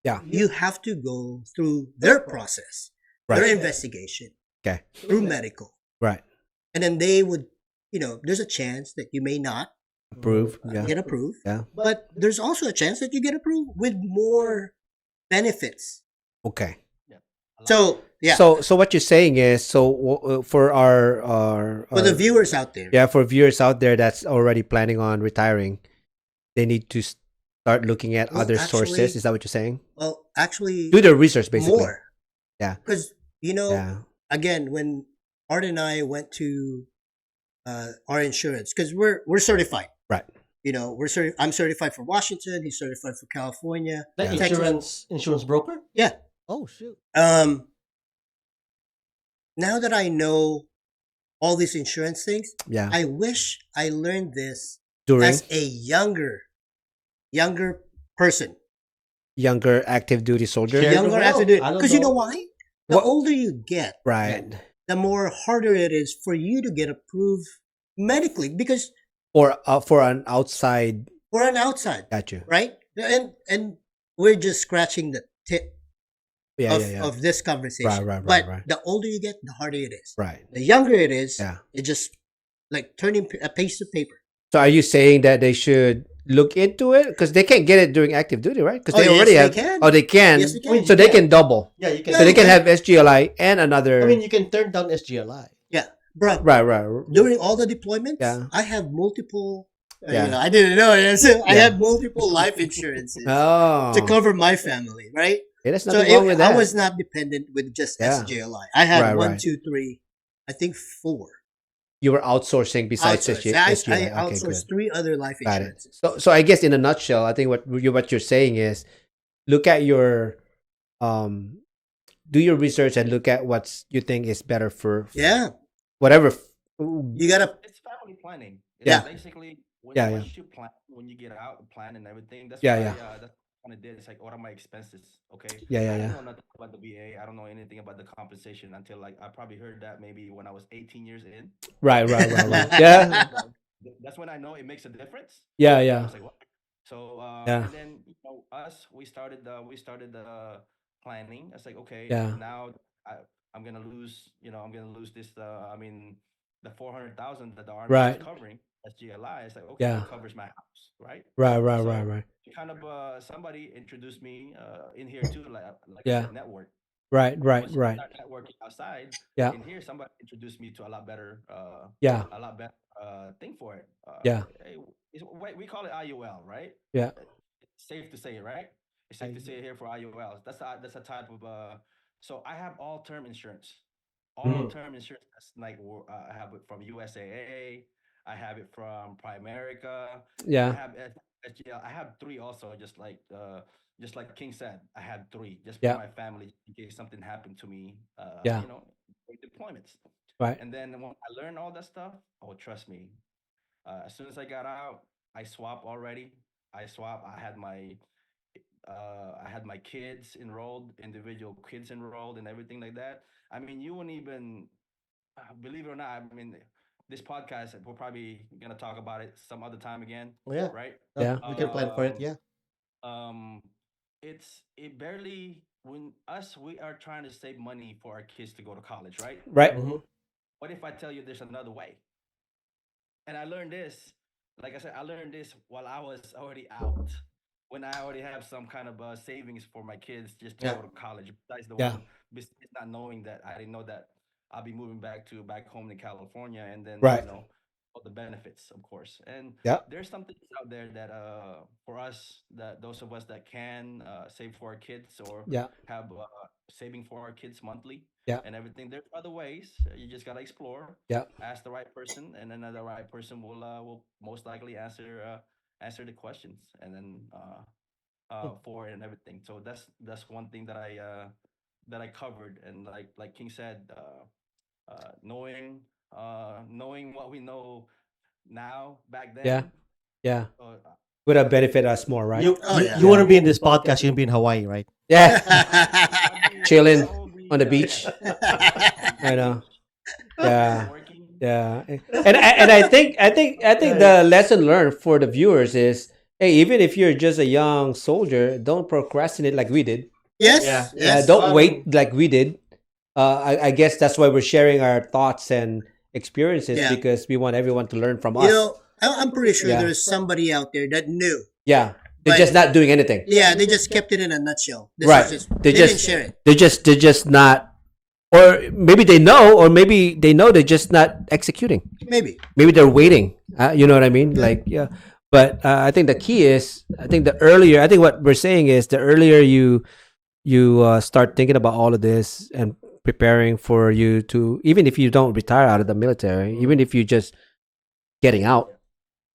Yeah. You have to go through their process, their Right. investigation, Okay. through medical. Right. And then they would, there's a chance that you may not Approve. Yeah. get approved. Yeah. But there's also a chance that you get approved with more benefits. Okay. So, yeah, So what you're saying is for for the viewers out there, yeah, for viewers out there that's already planning on retiring, they need to start looking at Well, other actually- sources. Is that what you're saying? well, actually, Do the research basically. more. Yeah. Because, Yeah. again, when Art and I went to our insurance, because we're certified. Right. I'm certified for Washington. He's certified for California. The Yeah. insurance broker? Yeah. Oh shoot. Now that I know all these insurance things, Yeah. I wish I learned this During as a younger person. younger active duty soldier. Share- Younger well, after I don't because you know know. why? The What- older you get, Right. the more harder it is for you to get approved medically because For an outside. we're an outside, Got you. right? And we're just scratching the tip Yeah. of, Yeah. Yeah. of this conversation. Right, but right. the older you get, the harder it is. Right. The younger it is, Yeah. it just like turning a piece of paper. So are you saying that they should look into it because they can't get it during active duty, right? Because they Oh, yes, already they have. can. Oh, they can. Yes, they can. I mean, So they yeah. can double. Yeah, you can. Yeah, So they can okay. have SGLI and another. I mean, you can turn down SGLI. Yeah, bro. right. During all the deployments, Yeah. I have multiple. Yeah. I didn't know. Yes, I Yeah. have multiple life insurances Oh. to cover my family, right? Yeah, there's So nothing wrong with that. I was not dependent with just Yeah. SGLI. I had Right, one, right. two, three, I think four. You were outsourcing besides Outsourced. SGLI. I Okay, outsourced good. 3 other life Got it. insurances. So I guess in a nutshell, I think what you're saying is look at your do your research and look at what you think is better for Yeah, whatever. you gotta. It's family planning. It's Yeah. basically when, Yeah, once you plan, when you get out, plan and everything. That's Yeah, why, yeah. that's what I did. It's like, what are my expenses? Okay. Yeah, yeah, I yeah. don't know nothing about the VA. I don't know anything about the compensation until like I probably heard that maybe when I was 18 years in. Right. Yeah. That's when I know it makes a difference. Yeah, I yeah. was like, what? So Yeah. and then we started planning. I was like, okay, Yeah. now I'm gonna lose. I'm gonna lose this. I mean, the 400,000 that the army Right. is covering. That's GLI. It's like, okay, Yeah. it covers my house, right? Right. So kind of somebody introduced me in here too, like I Yeah. said, network. Right. I Right. was Right. start networking outside. Yeah. In here, somebody introduced me to Yeah. a lot better thing for it. Yeah. Hey, wait, we call it IUL, right? Yeah. It's safe to say, right? It's safe to I say it here for IULs. That's a type of. So I have all term insurance. All mm, term insurance. That's like I have it from USAA. I have it from Primerica. I Yeah. have SGL. I have three also, just like King said. I had three just for Yeah. my family in case something happened to me. Yeah. With deployments. Right. And then when I learned all that stuff, oh, trust me. As soon as I got out, I swap already. I swap. I had my kids enrolled, individual kids enrolled, and everything like that. I mean, you wouldn't even believe it or not. I mean, this podcast we're probably gonna talk about it some other time again, yeah. right? Yeah. We can plan for it. Um, Yeah. um, it barely when us we are trying to save money for our kids to go to college, right? Right. Mm-hmm. What if I tell you there's another way? And I learned this, like I said, I learned this while I was already out. When I already have some kind of savings for my kids just to Yeah. go to college. Besides the Yeah. one, besides not knowing that I didn't know that I'll be moving back home in California, and then Right. all the benefits, of course. And Yeah. there's some things out there that for us, that those of us that can save for our kids or Yeah. have saving for our kids monthly Yeah. and everything. There's other ways. You just gotta explore, Yeah. ask the right person, and then the right person will most likely answer the questions, and then for it and everything. So that's one thing that I covered, and like King said, knowing what we know now back Yeah. then. Yeah. Uh, Would have I'll be benefit us more, right? You Oh you, yeah. you Yeah. wouldn't be in this podcast. You'd be in Hawaii, right? Yeah. I Chilling will on be the beach. on I the know. beach, Yeah. working. Yeah. And I think the lesson learned for the viewers is, hey, even if you're just a young soldier, don't procrastinate like we did. Yeah. Yes, Yeah. yes. Don't I wait mean, like we did. I guess that's why we're sharing our thoughts and experiences, Yeah. because we want everyone to learn from us. I'm pretty sure Yeah. there's somebody out there that knew, Yeah. They're but just not doing anything. yeah, they just kept it in a nutshell. This is Right. just They they didn't just share it. they're just not, or maybe they know, or maybe they know they're just not executing. Maybe. Maybe they're waiting. You know what I mean? Yeah. Like, yeah. But I think the key is, I think the earlier, I think what we're saying is, the earlier you start thinking about all of this and preparing for you to, even if you don't retire out of the military, even if you just getting out,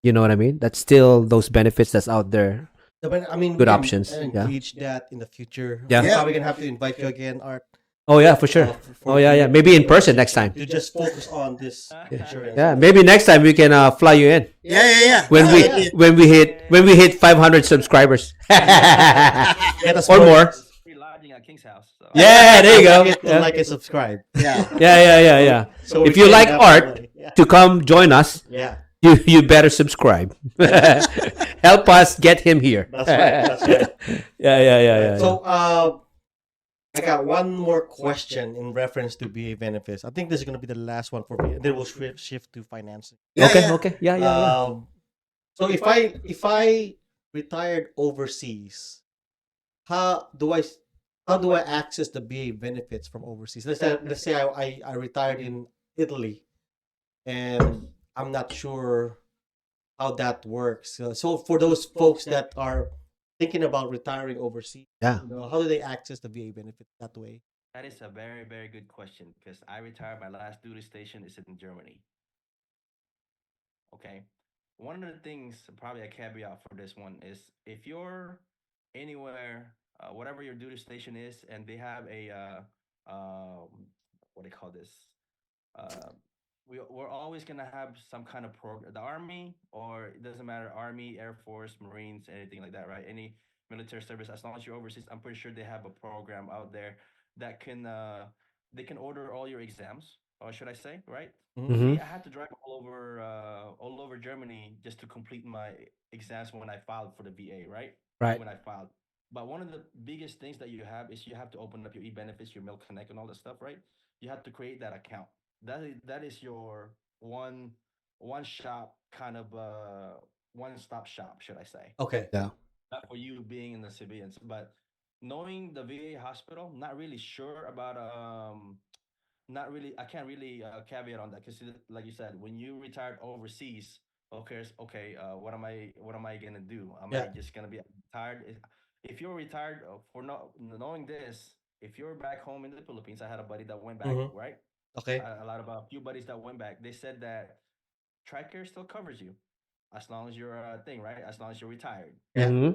you know what I mean? That's still those benefits that's out there. I mean, we Good can options. Yeah. engage that in the future. Yeah. We're Yeah. probably gonna have to invite you again, Art. Oh yeah, for sure. Oh yeah, yeah. Maybe in person next time. To just focus on this insurance. Yeah, maybe next time we can fly you in Yeah, yeah, yeah. when we Definitely. when we hit 500 subscribers Get us or more. Free lodging at King's house. So. Yeah, there you go. Hit the Yeah, like and subscribe. Yeah. yeah. So If we you can like have art family. Yeah. to come join us, Yeah. you better subscribe. Help us get him here. That's right. That's right. Yeah. So, I got one more question in reference to BA benefits. I think this is going to be the last one for me. And then we'll shift to financing. Yeah, Okay, yeah. okay. Yeah. So if I retired overseas, how do I how do I access the BA benefits from overseas? Let's say I retired in Italy, and I'm not sure how that works. So for those folks that are thinking about retiring overseas, Yeah. how do they access the VA benefits that way? That is a very, very good question because I retired. My last duty station is in Germany. Okay. One of the things, probably a caveat for this one, is if you're anywhere, whatever your duty station is, and they have what do you call this? Uh, we're always gonna have some kind of program. The army, or it doesn't matter, army, air force, marines, anything like that, right? Any military service, as long as you're overseas, I'm pretty sure they have a program out there that can they can order all your exams, or should I say, right? Mhm. Mm-hmm. Me, I had to drive all over Germany just to complete my exams when I filed for the VA, right? Right. When I filed. But one of the biggest things that you have is you have to open up your e-benefits, your Mail Connect, and all that stuff, right? You have to create that account. That is your one shop kind of one stop shop, should I say? Okay. Yeah. not for you being in the civilians, but knowing the VA hospital, not really sure about not really, I can't really caveat on that because like you said, when you retired overseas, okay, what am I gonna do? Am I Yeah. just gonna be retired? If you're retired for not knowing this, if you're back home in the Philippines, I had a buddy that went back, Mm-hmm. right? Okay. A few buddies that went back. They said that TRICARE still covers you as long as you're a thing, right? As long as you're retired, Yeah. Hmm.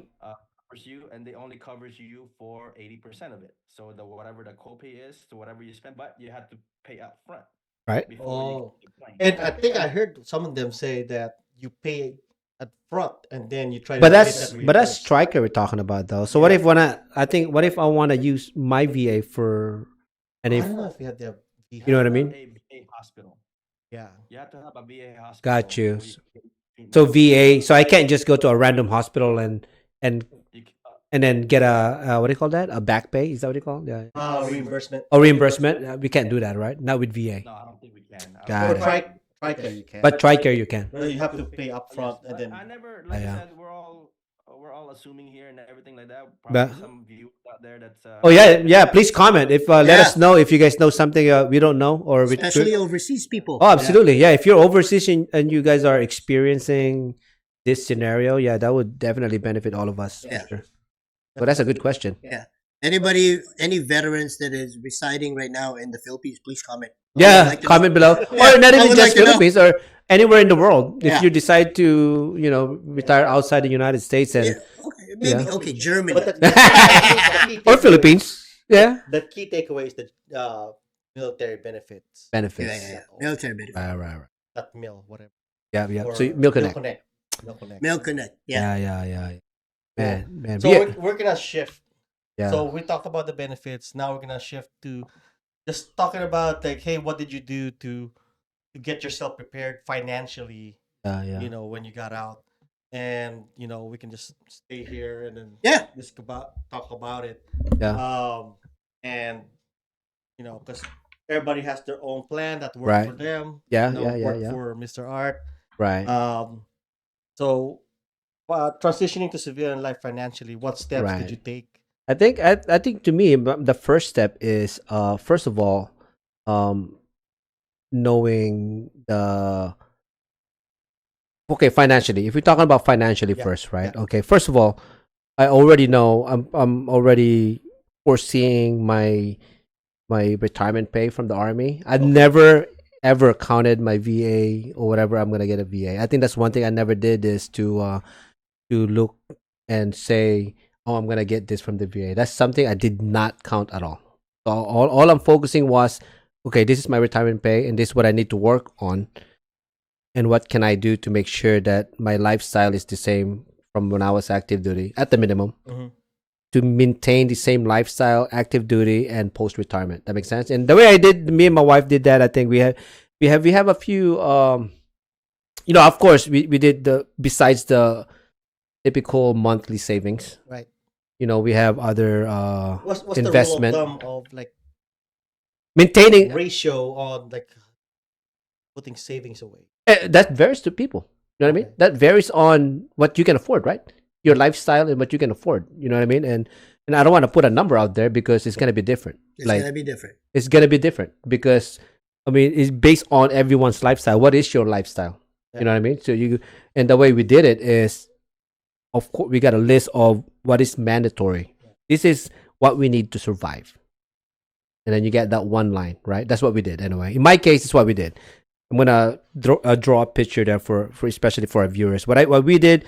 covers you, and they only covers you for 80% of it. So the whatever the copay is to whatever you spend, but you have to pay up front Right. before you get Oh, the claim. and I think I heard some of them say that you pay at front and then you try to But get that that's reimbursed. striker we're talking about though. So what Yeah. if wanna? I think what if I want to use my VA for, and I if don't know if you had the You you know have what I to have mean? a VA hospital. yeah. You have to have a VA Got hospital you. where you can get So treatment. VA. So I can't just go to a random hospital and You, and then get a what do you call that? A back pay? Is that what you call it? Yeah. Reimbursement. A reimbursement? We can't do that, right? Not with VA. no, I don't think we can. I don't Got For think it. we try can. TRICARE you can. But TRICARE you can. No, you have to pay up Yes, front and but then I never, like I Yeah. said, we're all assuming here and everything like that. But Probably some viewers out there that's oh yeah. Please comment if let Yeah, us know if you guys know something we don't know or we. especially overseas people. Oh, absolutely. Yeah. If you're overseas and you guys are experiencing this scenario, yeah, that would definitely benefit all of us. Yeah. For sure. Well, that's a good question. Yeah. Anybody, any veterans that is residing right now in the Philippines, please comment. I would Yeah, like to comment know. below. Yeah, Or not I even would just like to know. Philippines or anywhere in the world. If Yeah. you decide to, retire outside the United States Yeah, and okay, maybe Yeah. okay, Germany. but the key or takeaway- Philippines. Yeah. The key takeaway is the military benefits. Benefits. Yeah. Military benefit. Right. Not mill, whatever. Yeah, yeah. Or So Milk Connect. Milk Connect. Mail Connect. Yeah. Yeah. Man. So Yeah. we're gonna shift. Yeah. So we talked about the benefits. Now we're gonna shift to just talking about like, hey, what did you do to get yourself prepared financially? Yeah. When you got out, and we can just stay here and then Yeah. just talk about it. Yeah. And because everybody has their own plan that worked Right. for them. Yeah, Worked yeah. for Mr. Art. Right. So transitioning to civilian life financially, what steps did Right. you take? I think to me the first step is first of all knowing the okay financially. If we're talking about financially Yeah, first, right? Okay, first of all, I already know I'm already foreseeing my retirement pay from the army. I've never ever counted my VA or whatever I'm gonna get a VA. I think that's one thing I never did is to look and say, oh, I'm gonna get this from the VA. That's something I did not count at all. So all I'm focusing was, okay, this is my retirement pay, and this is what I need to work on, and what can I do to make sure that my lifestyle is the same from when I was active duty at the minimum. Mhm. To maintain the same lifestyle, active duty, and post retirement. That makes sense. And the way I did, me and my wife did that. I think we have a few. Of course, we did the besides the typical monthly savings. Right. We have other What's investment the rule of thumb of like maintaining. ratio on like putting savings away? That varies to people. You know what I mean? Okay. That varies on what you can afford, right? Your lifestyle and what you can afford. You know what I mean? And I don't want to put a number out there because it's gonna be different. It's gonna be different. It's gonna be different because it's based on everyone's lifestyle. What is your lifestyle? You know what I mean? So and the way we did it is, of course, we got a list of what is mandatory. This is what we need to survive, and then you get that one line, right? That's what we did anyway. In my case, it's what we did. I'm gonna draw a picture there for especially for our viewers. What we did,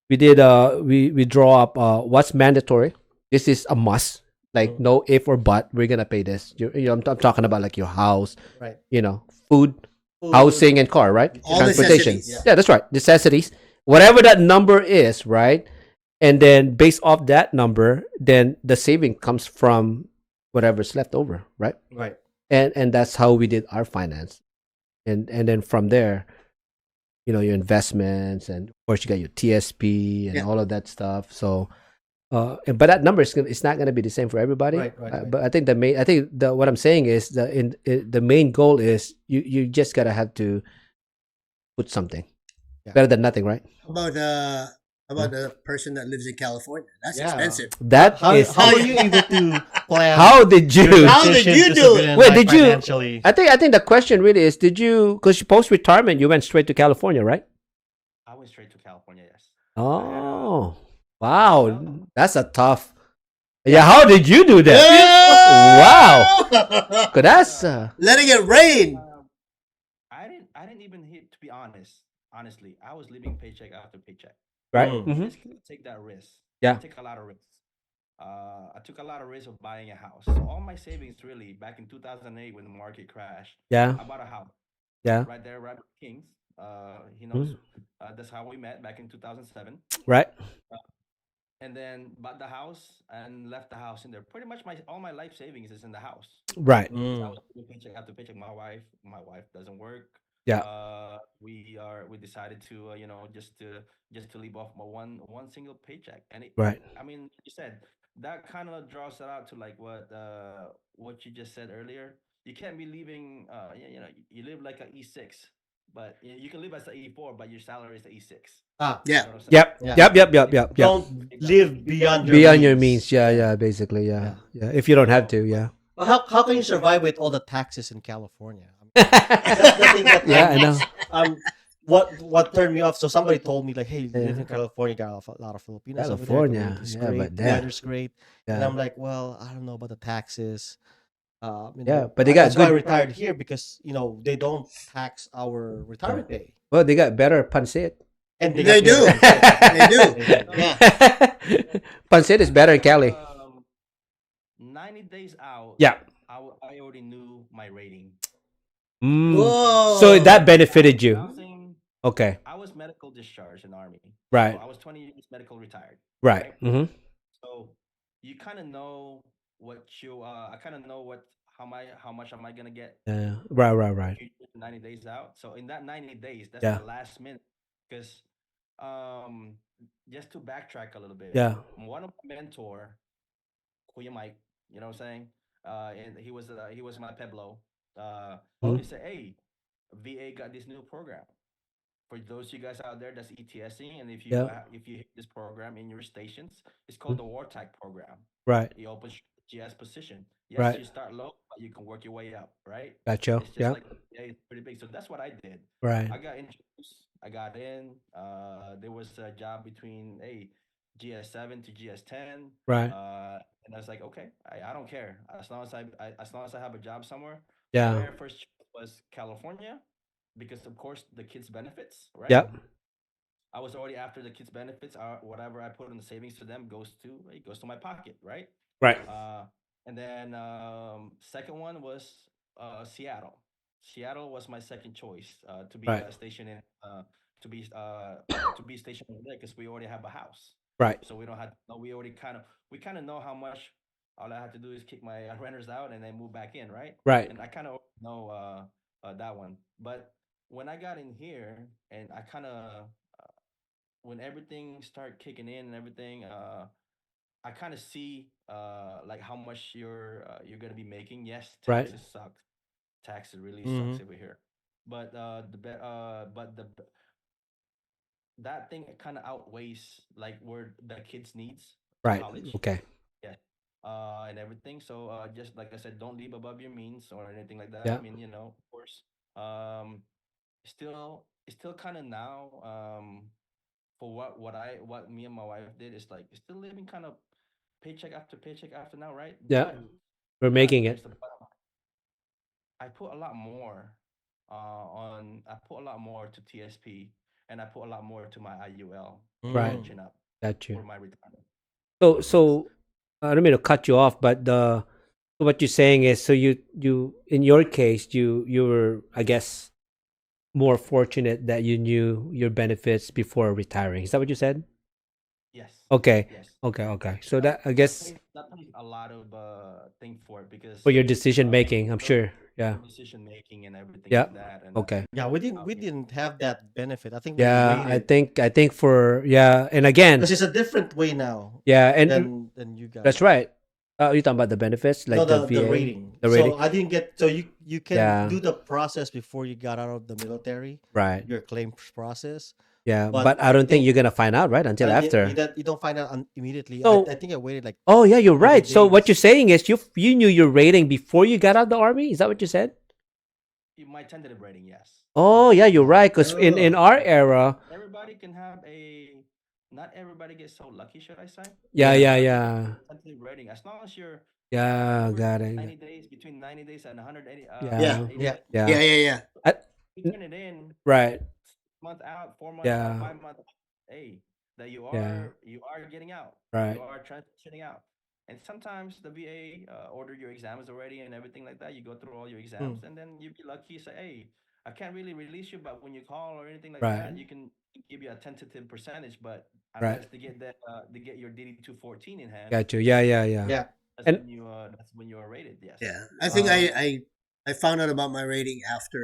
we draw up what's mandatory. This is a must. Like no if or but. We're gonna pay this. I'm talking about like your house, Right. Food, housing, and car, right? All Transportation. necessities. Yeah, that's right. Necessities. Whatever that number is, right? And then based off that number, then the saving comes from whatever's left over, right? Right. And that's how we did our finance. And then from there, your investments, and of course you got your TSP and Yeah. all of that stuff. So but that number it's not going to be the same for everybody. Right. But I think what I'm saying is the main goal is you just gotta have to put something Yeah. better than nothing, right? How about How about the person that lives in California? That's Yeah. expensive. That How is. how were you able to plan How did your you? How did transition you to do it? civilian Wait, life did you? financially? I think the question really is, did you? Because post retirement, you went straight to California, right? I went straight to California. Yes, I had Oh, you wow, know, that's a tough. Yeah, how did you do that? Wow, Yeah! 'cause that's Letting it rain. um, I didn't even hit, to be honest. Honestly, I was living paycheck after paycheck. right. Mm. I Mm-hmm. just couldn't take that risk. I Yeah, take a lot of risks. I took a lot of risks of buying a house. So all my savings, really, back in 2008 when the market crashed, yeah, I bought a house yeah. right there, right with Kings. He knows. Mm. That's how we met back in 2007. Right, Uh, and then bought the house and left the house in there. Pretty much my all my life savings is in the house. right. Because I Mm. was doing paycheck after paycheck. My wife doesn't work. Yeah, We decided to just to leave off my one single paycheck, and right, I mean, you said that kind of draws it out to like what you just said earlier. You can't be leaving. You live like a E6, but you can live as a E4, but your salary is the E6. Ah, You Yeah. know what I'm saying? yep, yeah. yep, yep, yep, yep, yep. Don't live beyond your Beyond your means. means, yeah, Yeah. yeah, basically, yeah, Yeah. yeah. If you don't have So, to, yeah. Well, how can you survive with all the taxes in California? I mean, that's the thing that Yeah, I know. what turned me off. So somebody told me like, "Hey, you live Yeah. in California, got a lot of Filipinos over there. California, Community's yeah, great, but the damn, weather's great." And yeah, I'm like, "Well, I don't know about the taxes. yeah. But they That's got why I good. retired here because they don't tax our Yeah. retirement pay, Well, they got better pancit. and they They got better do. benefits. They do. They do. Yeah. Pancit is better in Cali. 90 days out, Yeah. I already knew my rating. Mm. Whoa. So that benefited you. Bouncing, Okay. I was medical discharged in Army. Right. So I was 20 years medical retired. Right. Right. Mm-hmm. So you kind of know I kind of know how much am I gonna get Yeah. Right. Right. Right. 90 days out. So in that 90 days, that's Yeah. the last minute. Because um just to backtrack a little bit, Yeah. one of my mentor, Kuya Mike, you know what I'm saying? And he was my Peblo. He Mhm. said, "Hey, VA got this new program for those you guys out there that's ETSing, and Yeah. if you hit this program in your stations, it's called Mhm. the Wartime program. Right. It opens your GS position. Yes, Right. you start low, but you can work your way up, right? Gotcha. It's just Yeah. like it's pretty big. So that's what I did. Right. I got introduced. I got in. There was a job between GS7 to GS10. Right. And I was like, okay, I don't care as long as I have a job somewhere. My Yeah. very first choice was California because of course the kids benefits, right? Yep. I was already after the kids benefits. Whatever I put in the savings to them goes to my pocket, right? Right. And then second one was Seattle. Seattle was my second choice to be Right. stationed in to be stationed over there because we already have a house, Right. so we don't have no. We kind of know how much. All I had to do is kick my renters out and then move back in, right? Right. And I kind of know that one, but when I got in here and I kind of when everything started kicking in and everything, I kind of see like how much you're gonna be making. Yes, Right. taxes suck. Taxes really Mm-hmm. sucks over here, but that thing kind of outweighs like where the kids needs to Right. college. Okay. Yeah. And everything. So just like I said, don't live above your means or anything like that. Yeah. I mean, of course. Still kind of now. For what me and my wife did is like still living kind of paycheck after now, right? Yeah. We're But making here's it. the bottom. I put a lot more I put a lot more to TSP and I put a lot more to my IUL for Right. Mm. catching up Got you. for my retirement. So Yes. I don't mean to cut you off, but what you're saying is, so you in your case, you were, I guess, more fortunate that you knew your benefits before retiring. Is that what you said? Yes. Okay. Yes. Okay. Okay. So that, I guess, That plays a lot of thing for it because for your decision making, I'm the sure. Yeah. decision making and everything Yeah. like that. And Okay. Yeah, we yeah. didn't have that benefit. I think we Yeah. waited I think for, yeah, and again, because it's a different way now yeah, and than you guys. that's right. You talking about the benefits, No, like the the VA, rating. the So rating. I didn't get. So you can Yeah. do the process before you got out of the military. Right. Your claim process, Yeah, But but I don't think think you're gonna find out right until after. you don't find out immediately. So, I think I waited like oh yeah, you're 30 right. So what you're days. saying is you knew your rating before you got out of the army. Is that what you said? My tentative rating, yes. Oh yeah, you're right. Because in Oh, our era, Everybody can have a. Not everybody gets so lucky, should I say? yeah, yeah. yeah, Everybody can yeah, have a tentative rating as long as you're yeah, over got it. 90 days, between 90 days and 180, Yeah, Yeah, 180 Yeah. days. yeah. yeah. I, You turn it in right. month out, 4 months out, Yeah, 5 months. Hey, that yeah, you are getting out. You right, are transitioning out. And sometimes the VA order your exams already and everything like that. You go through all your Mm. exams, and then you be lucky. Say, hey, I can't really release you, but when you call or anything like right, that, you can give you a tentative percentage. But right. unless they get that, they get your DD 214 in hand. Got you. Yeah, yeah, yeah. Yeah. And That's when you are rated. Yes. Yeah. I think Um, I found out about my rating after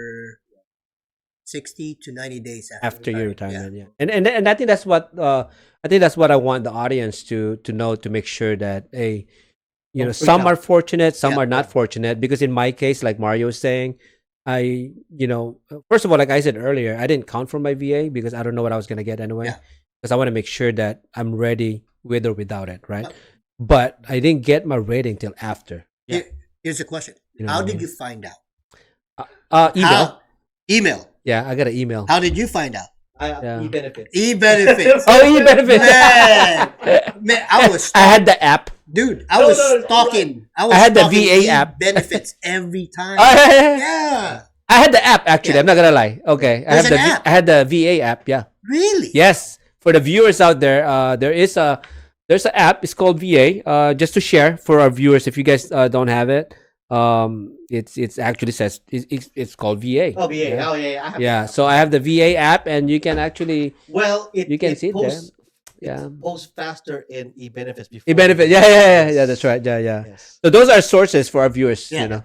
60 to 90 days after after your retiring. Yeah. retirement, yeah. And I think that's what I think that's what I want the audience to know, to make sure that, hey, don't freak some are out. fortunate, some Yeah. are not Yeah. fortunate. Because in my case, like Mario was saying, first of all, like I said earlier, I didn't count for my VA because I don't know what I was gonna get anyway. Yeah. Because I want to make sure that I'm ready with or without it, right? Uh, But I didn't get my rating till after. Yeah. Here's the question. You know How what I did mean? you find out? Email. How? Email. Yeah, I got an email. How did you find out? Yeah. E-benefits. E-benefits. Oh, e-benefits. Man, I was I had the app. dude, I No, was no, no, stalking. I was I had the stalking VA app. benefits every time. Oh, yeah. Yeah. I had the app actually. Yeah. I'm not gonna lie. Okay, There's an app. I had the VA app. Yeah. Really? Yes. For the viewers out there, there's an app. It's called VA. Just to share for our viewers, if you guys don't have it, it's actually says it's called VA. Oh, VA. Yeah. Oh, yeah. I have Yeah. that. So I have the VA app, and you can actually Well, you can see it there. posts Yeah. it posts faster in e-benefits before E-benefit. Yeah, yeah, yeah, yeah. That's right. Yeah, yeah. Yes. So those are sources for our viewers. Yeah. You know,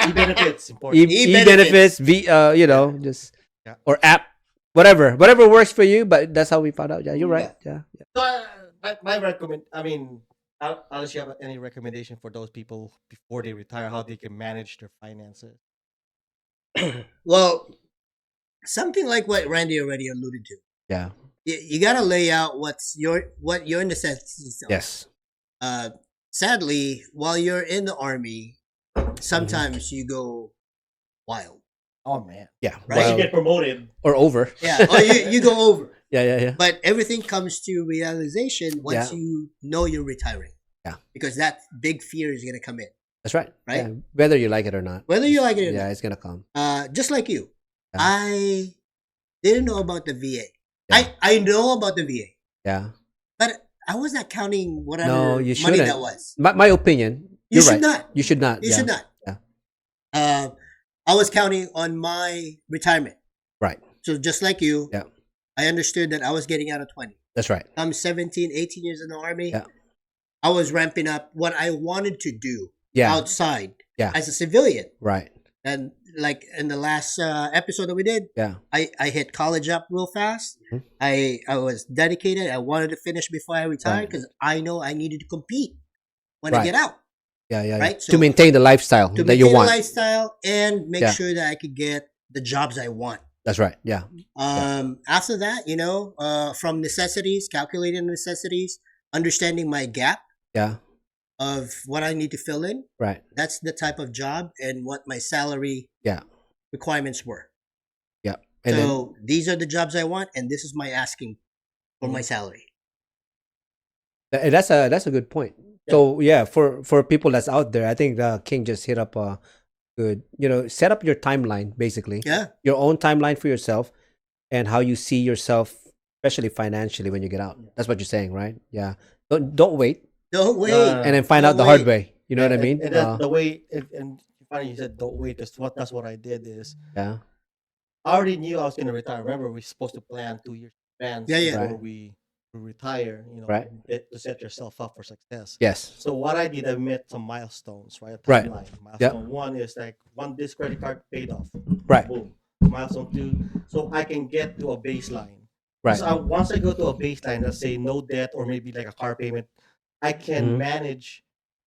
E-benefits important. e-benefits, just Yeah. or app, whatever works for you. But that's how we found out. Yeah, you're right. Yeah, yeah. So my recommend. I mean, unless you have any recommendation for those people before they retire, how they can manage their finances. Well, something like what Randy already alluded to. Yeah. You got to lay out what your necessities are. Yes. Sadly, while you're in the army, sometimes you go wild. Oh man, Yeah. Right. once you Well, get promoted, or over. Yeah. Or you go over. Yeah, yeah, yeah. But everything comes to realization once Yeah. you know you're retiring. Yeah. Because that big fear is going to come in. That's right. Right? Yeah. Whether you like it or not. Whether you like it or Yeah, not. it's gonna come. Just like you. Yeah. I didn't know about the VA. Yeah. I know about the VA. Yeah. But I was not counting whatever No, you money shouldn't. that was. My opinion. You You're should right. not. You should not. You Yeah. should not. Yeah. I was counting on my retirement. Right. So just like you, Yeah. I understood that I was getting out of 20. That's right. I'm 17, 18 years in the army. Yeah. I was ramping up what I wanted to do Yeah. outside Yeah. as a civilian. Right. And like in the last episode that we did, Yeah. I hit college up real fast. Mhm. I was dedicated. I wanted to finish before I retired Right. because I know I needed to compete when I Right. get out. Yeah. Yeah. Right? To maintain the lifestyle To that you maintain a want. lifestyle and make Yeah. sure that I could get the jobs I want. That's right. Yeah. After that, from necessities, calculating necessities, understanding my gap Yeah. of what I need to fill in. Right. That's the type of job and what my salary Yeah. requirements were. Yeah. And then So these are the jobs I want, and this is my asking for my salary. that's a good point. So yeah, for people that's out there, I think King just hit up a good. Set up your timeline basically. Yeah, Your own timeline for yourself and how you see yourself, especially financially when you get out. That's what you're saying, right? Yeah. Don't wait don't wait. and then find Don't out the hard wait. way. You know what I And- mean? And, that's the way. And funny you said don't wait. That's what I did is Yeah. I already knew I was gonna retire. Remember, we're supposed to plan 2 years in advance Yeah, yeah. before we retire. Right. To set yourself up for success. Yes. So what I did, I met some milestones, right? A Right. timeline. Yep. Milestone one is like this credit card paid off. Right. Boom. Milestone two, so I can get to a baseline. Right. So once I go to a baseline, let's say no debt or maybe like a car payment, I can Mhm. manage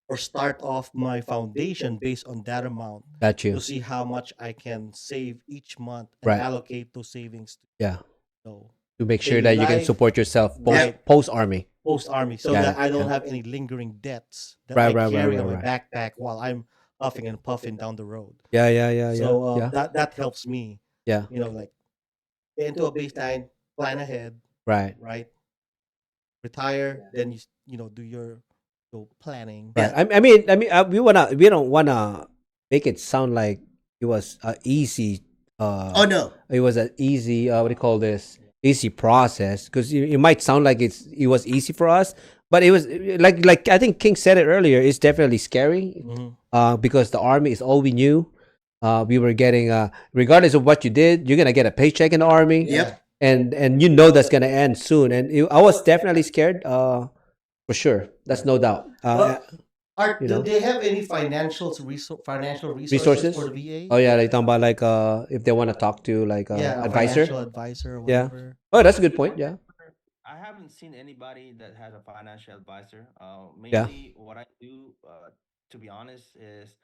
or start off my foundation based on that amount Got to you. see how much I can save each month and Right. allocate those savings. Yeah. So to make sure daily that you can life, support yourself right? post army. Post army, so Yeah, that I don't yeah. have any lingering debts that Right, I right, right, carry right, on my right. backpack while I'm huffing and puffing down the road. Yeah, yeah, yeah, yeah, So yeah, that helps me, yeah. like get into a baseline, plan ahead, Right, right? Retire, then do your planning. right. Yeah. We don't wanna make it sound like it was a easy. Oh no. It was an easy. What do you call this? Easy process, because it might sound like it was easy for us, but it was like I think King said it earlier. It's definitely scary, Hmm. because the army is all we knew. We were getting, regardless of what you did, you're gonna get a paycheck in the army, Yeah. Yep. and you know that's gonna end soon. And I was definitely scared, for sure. That's Right. no doubt. Well, Art, You do know, they have any financial resources for resources. the VA? Oh yeah, like talking about like if they want to talk to like Yeah, a advisor. financial advisor or Yeah. whatever. Oh, that's a good point. Yeah. I haven't seen anybody that has a financial advisor. Yeah. Mainly, what I do, to be honest, is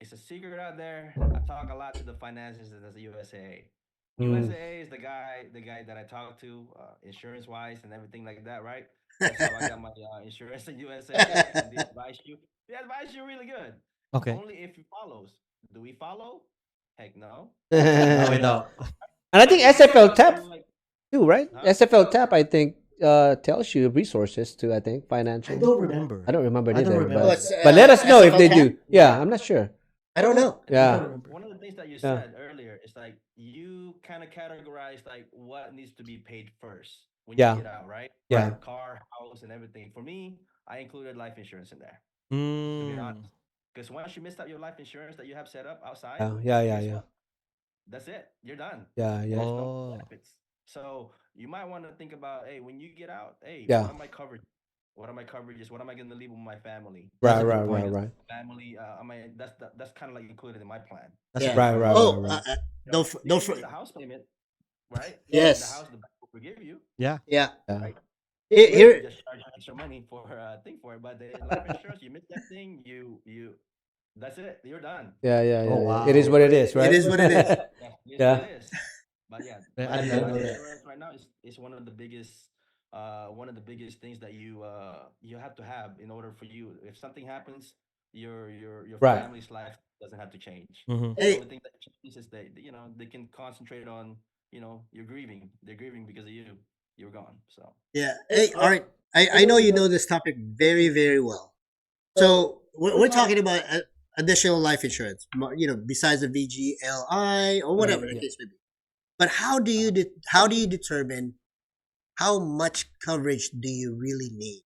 it's a secret out there. I talk a lot to the finances as the USAA. Mm. USAA is the guy that I talk to, insurance wise and everything like that, right? That's how I got my insurance in USAA, and they advise you really good. Okay. Only if you follows. Do we follow? Heck no. No, we And don't. I think If you SFL follow, tap you're like, too, right? huh? SFL tap, I think, tells you resources too. I think I financial. don't I remember. don't remember it I don't either, Oh, remember it's but let us know if SFL they tap. do. Yeah, I'm not sure. I don't know. I don't Yeah, remember. One of the things that you yeah, said earlier is like you kind of categorize like what needs to be paid first when you yeah, get out, right? yeah, Right. Car, house, and everything. For me, I included life insurance in there, to be Mm. honest. Because once you missed out your life insurance that you have set up outside, yeah, yeah, yeah, guess yeah, what? That's it. You're done. yeah, yeah, There's no Oh. benefits. So you might want to think about, hey, when you get out, hey, yeah. what am I covered? What are my coverages? What am I going to leave with my family? That's Right, a good right, Am I right, point. going to right, family? Am I? That's kind of like included in my plan. That's a Yeah. good right, If I right, point. miss, right, Oh, right. don't maybe miss the house payment, right? Maybe the Yes. house, the bank will forgive you, Yeah. Yeah. Yeah, right? Right? They Here. just charge you extra money for thing for it. But the life insurance, you miss that thing, you that's it. You're done. yeah, yeah, Oh yeah, yeah. It is wow. what it is, It right? is what it is. Yeah, it is what Yeah, it is. But yeah, I did but not Yeah. know life that. insurance right now is one of the biggest things that you have to have in order for you. If something happens, your right. family's life doesn't have to change. Hmm. The Hey. only thing that changes is they can concentrate on you're grieving. They're grieving because of you. You're gone. So Yeah. Hey, Art. I know you know this topic very, very well. So we're talking about additional life insurance, besides the VGLI or Mm, whatever the yeah. case may be. But how do you determine how much coverage do you really need?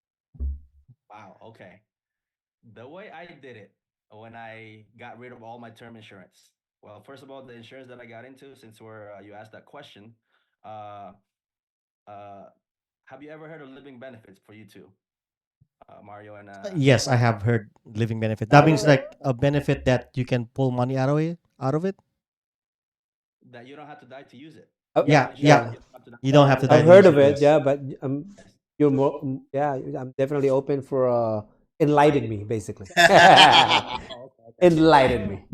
wow. Okay. The way I did it when I got rid of all my term insurance. Well, first of all, the insurance that I got into, since you asked that question, uh, uh, have you ever heard of living benefits for you two, Mario and Yes, I Art? have heard living benefit. That means like a benefit that you can pull money out of it. Out of it. That you don't have to die to use it. Oh, Life Yeah. insurance, Yeah. yeah. you don't have to die You to don't use have it. to die I've to heard use of it. it, Yes. yeah, but Yes. you're more, yeah. I'm definitely open for enlighten me, basically. Oh, okay, okay. Enlighten So, me.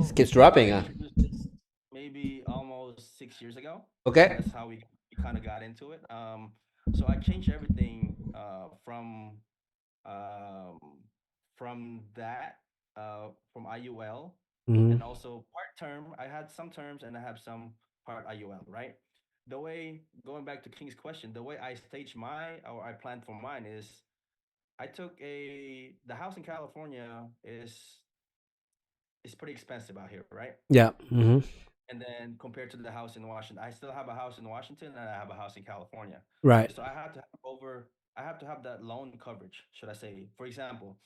This so keeps my wife dropping, huh? introduced this maybe almost 6 years ago. Okay. That's how we kind of got into it. So I changed everything um, from that from IUL Hmm. and also part term. I had some terms and I have some part IUL, right? The way going back to King's question, the way I staged I planned for mine is I took the house in California is pretty expensive out here, right? Yeah. Hmm. And then compared to the house in Washington, I still have a house in Washington and I have a house in California. Right. So I have to have that loan coverage, should I say. For example,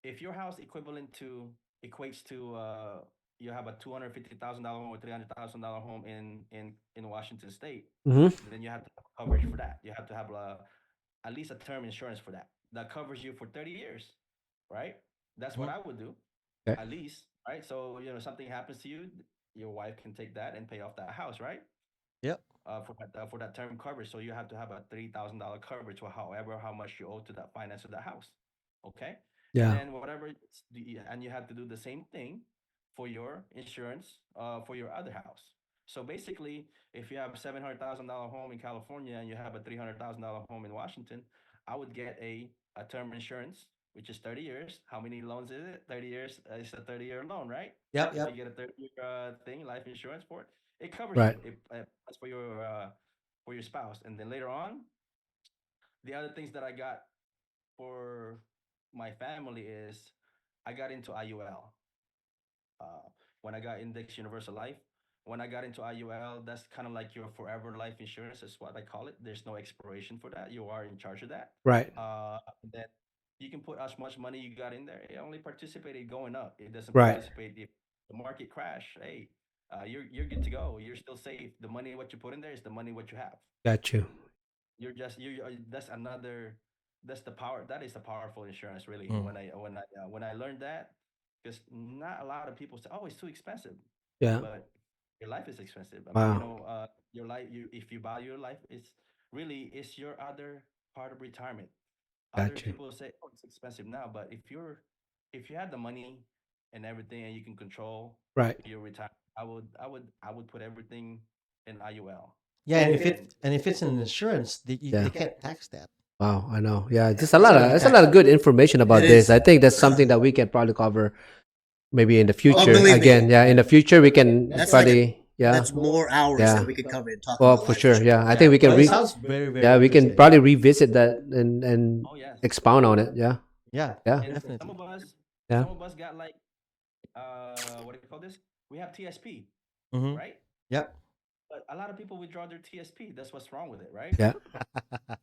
if your house equates to you have a $250,000 home or $300,000 home in Washington State, Hmm. then you have to have coverage for that. You have to have at least a term insurance for that covers you for 30 years, right? That's what Mhm. I would do, Okay. at least, right? So something happens to you, your wife can take that and pay off that house, right? Yep. For that term coverage. So you have to have a $3,000 coverage, or however how much you owe to that finance of that house. Okay, and Yeah. then and you have to do the same thing for your insurance for your other house. So basically, if you have a $700,000 home in California and you have a $300,000 home in Washington, I would get a term insurance, which is 30 years. How many loans is it? 30 years. It's a 30-year loan, right? Yep, So you yep. get a 30-year thing, life insurance for it. It covers you. Right. That's for your spouse. And then later on, the other things that I got for my family is I got into IUL. When I got Index Universal Life, when I got into IUL, that's kind of like your forever life insurance, is what I call it. There's no expiration for that. You are in charge of that. Right. That you can put as much money you got in there. It only participated going up. It doesn't Right. participate if the market crash. Hey, you're good to go. You're still safe. The money what you put in there is the money what you have. Got you. That's another, that's the power, that is the powerful insurance, really. Mm. When I learned that, because not a lot of people say, oh, it's too expensive, Yeah. but your life is expensive. I mean, Wow. your life, if you value your life, it's your other part of retirement. Other Got you. people say, oh, it's expensive now, but if you have the money and everything and you can control Right. your retirement, I would put everything in IUL. Yeah, and if And it's an insurance, Yeah. they can't tax that. Wow. I know. Yeah. Just a It's lot of gonna be there's a lot taxed. of good information about It this. is. I think that's something that we can probably cover maybe in the Oh, future. believe me, Again, yeah. In the future, we can that's like probably yeah. that's more hours Yeah. that we could cover and talk Well, about for life sure. insurance. Yeah. I Yeah, think we can but it sounds very, very yeah, we can interesting. probably revisit that and oh yes, expound on it. Yeah. Yeah, Yeah. and some definitely. of us Yeah. some of us got like what do you call this? We have TSP, Mm-hmm. right? Yep. But a lot of people withdraw their TSP. That's what's wrong with it, right? Yeah.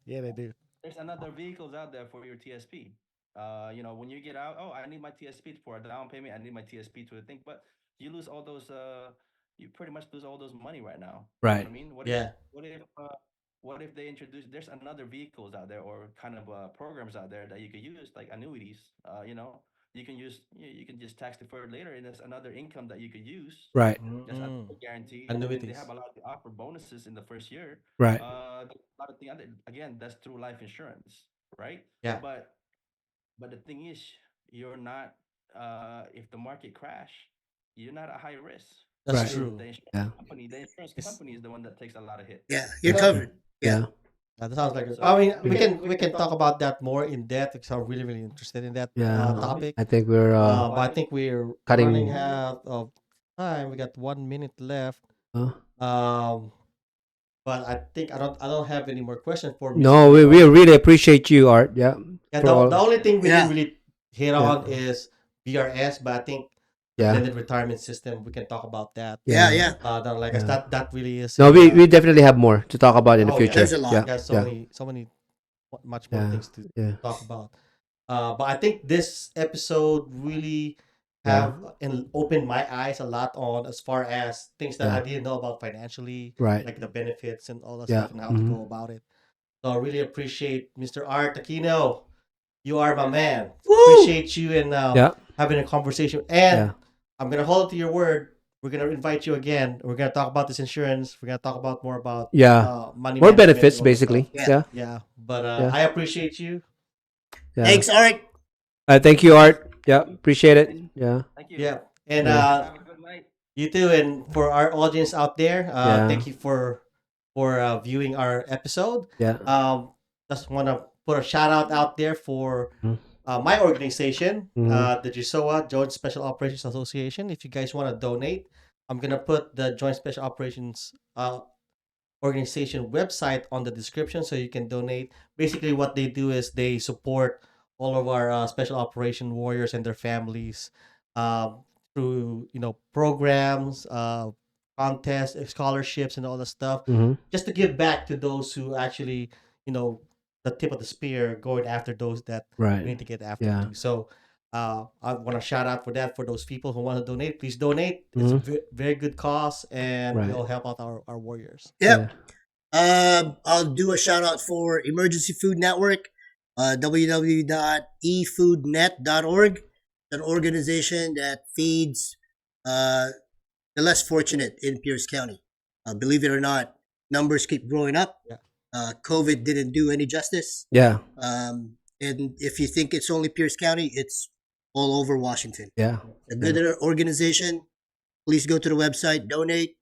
Yeah, they do. There's another vehicles out there for your TSP. When you get out, oh, I need my TSP for a down payment. I need my TSP to a thing, but you lose all those. You pretty much lose all those money right now. You know what Right. I mean? Yeah. What if, uh, what if they introduce? There's another vehicles out there or kind of programs out there that you could use, like annuities. You can just tax deferred later, and there's another income that you could use. Right. That's another Mm. guarantee, and then they have Annuities. a lot of offer bonuses in the first year. Right. A lot of things. Again, that's through life insurance, right? Yeah, But the thing is, you're not. If the market crash, you're not at high risk. that's Right. true. Yeah. The insurance It's company is the one that takes a lot of hit. Yeah, you're Yeah. covered. Yeah. Yeah. that sounds like. So I mean, Yeah. we can talk about that more in depth because I'm really really interested in that Yeah. topic. I think we're But I think we're running cutting. out of time. We got 1 minute left. Uh, Um, but I think I don't have any more questions for no, Mr. we Art. really appreciate you, Art. Yeah. Yeah, For the all. only thing we Yeah. didn't really hit Yeah. on is BRS, but I think the Yeah. blended retirement system we can talk about that. Yeah, Yeah. yeah. Like I Yeah. said, that really is. No, we definitely have more to talk about in the Oh yeah, future. There's a lot. Yeah. yeah. So Yeah. many much more Yeah. things to Yeah. talk about. But I think this episode really Yeah. have and opened my eyes a lot on as far as things that I Yeah. didn't know about financially, Right. like the benefits and all that Yeah. stuff and how to go about it. So I really appreciate Mr. Art Aquino. You are my man. Woo! Appreciate you and Yeah. having a conversation. And Yeah. I'm gonna hold to your word. We're gonna invite you again. We're gonna talk about this insurance. We're gonna talk about more about Yeah. money More management benefits, and all that stuff. basically. Yeah. Yeah. Yeah, but Yeah. I appreciate you. Yeah. Thanks, Art. Thank you, Art. Yeah. Appreciate it. Yeah. Thank you. Yeah, and Yeah. Have a good night. you too. And for our audience out there, Yeah. thank you for viewing our episode. Yeah. Just want to put a shout out there for Mhm. my organization, Mhm. the JSOA Joint Special Operations Association. If you guys want to donate, I'm gonna put the Joint Special Operations organization website on the description so you can donate. Basically, what they do is they support all of our special operation warriors and their families um, through programs, contests, scholarships, and all that stuff, Mhm. just to give back to those who actually you know the tip of the spear going after those that we Right. need to get after Yeah. too. So I want to shout out for that for those people who want to donate. Please donate. It's a very good cause, and Right. we'll help out our warriors. Yep. Yeah. I'll do a shout out for Emergency Food Network, www.efoodnet.org, an organization that feeds the less fortunate in Pierce County. Believe it or not, numbers keep growing up. Yeah. COVID didn't do any justice. Yeah. And if you think it's only Pierce County, it's all over Washington. Yeah. A good organization. Please go to the website, donate.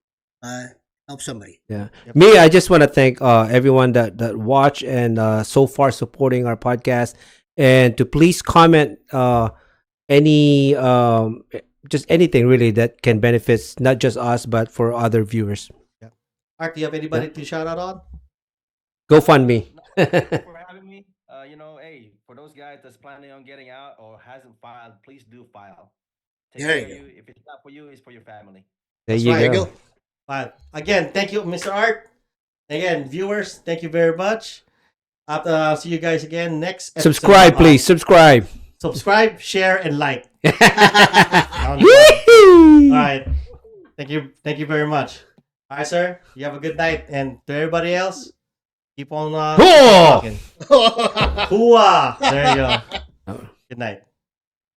help somebody. Yeah. Yep. Me, I just want to thank everyone that watch and so far supporting our podcast, and to please comment any just anything really that can benefit not just us but for other viewers. Yeah. Art, do you have anybody to shout out on? GoFundMe. No, thank you for having me. Hey, for those guys that's planning on getting out or hasn't filed, please do file. Take There care of you go. you. If it's not for you, it's for your family. There That's you right. There you go. go. But again, thank you, Mr. Art. Again, viewers, thank you very much. See you guys again next episode. Subscribe, please. Subscribe. Subscribe, share, and like. All Woo-hoo! right. Thank you very much. All right, sir. You have a good night, and to everybody else, keep on Cool. talking. Hooah! There you go. Good night.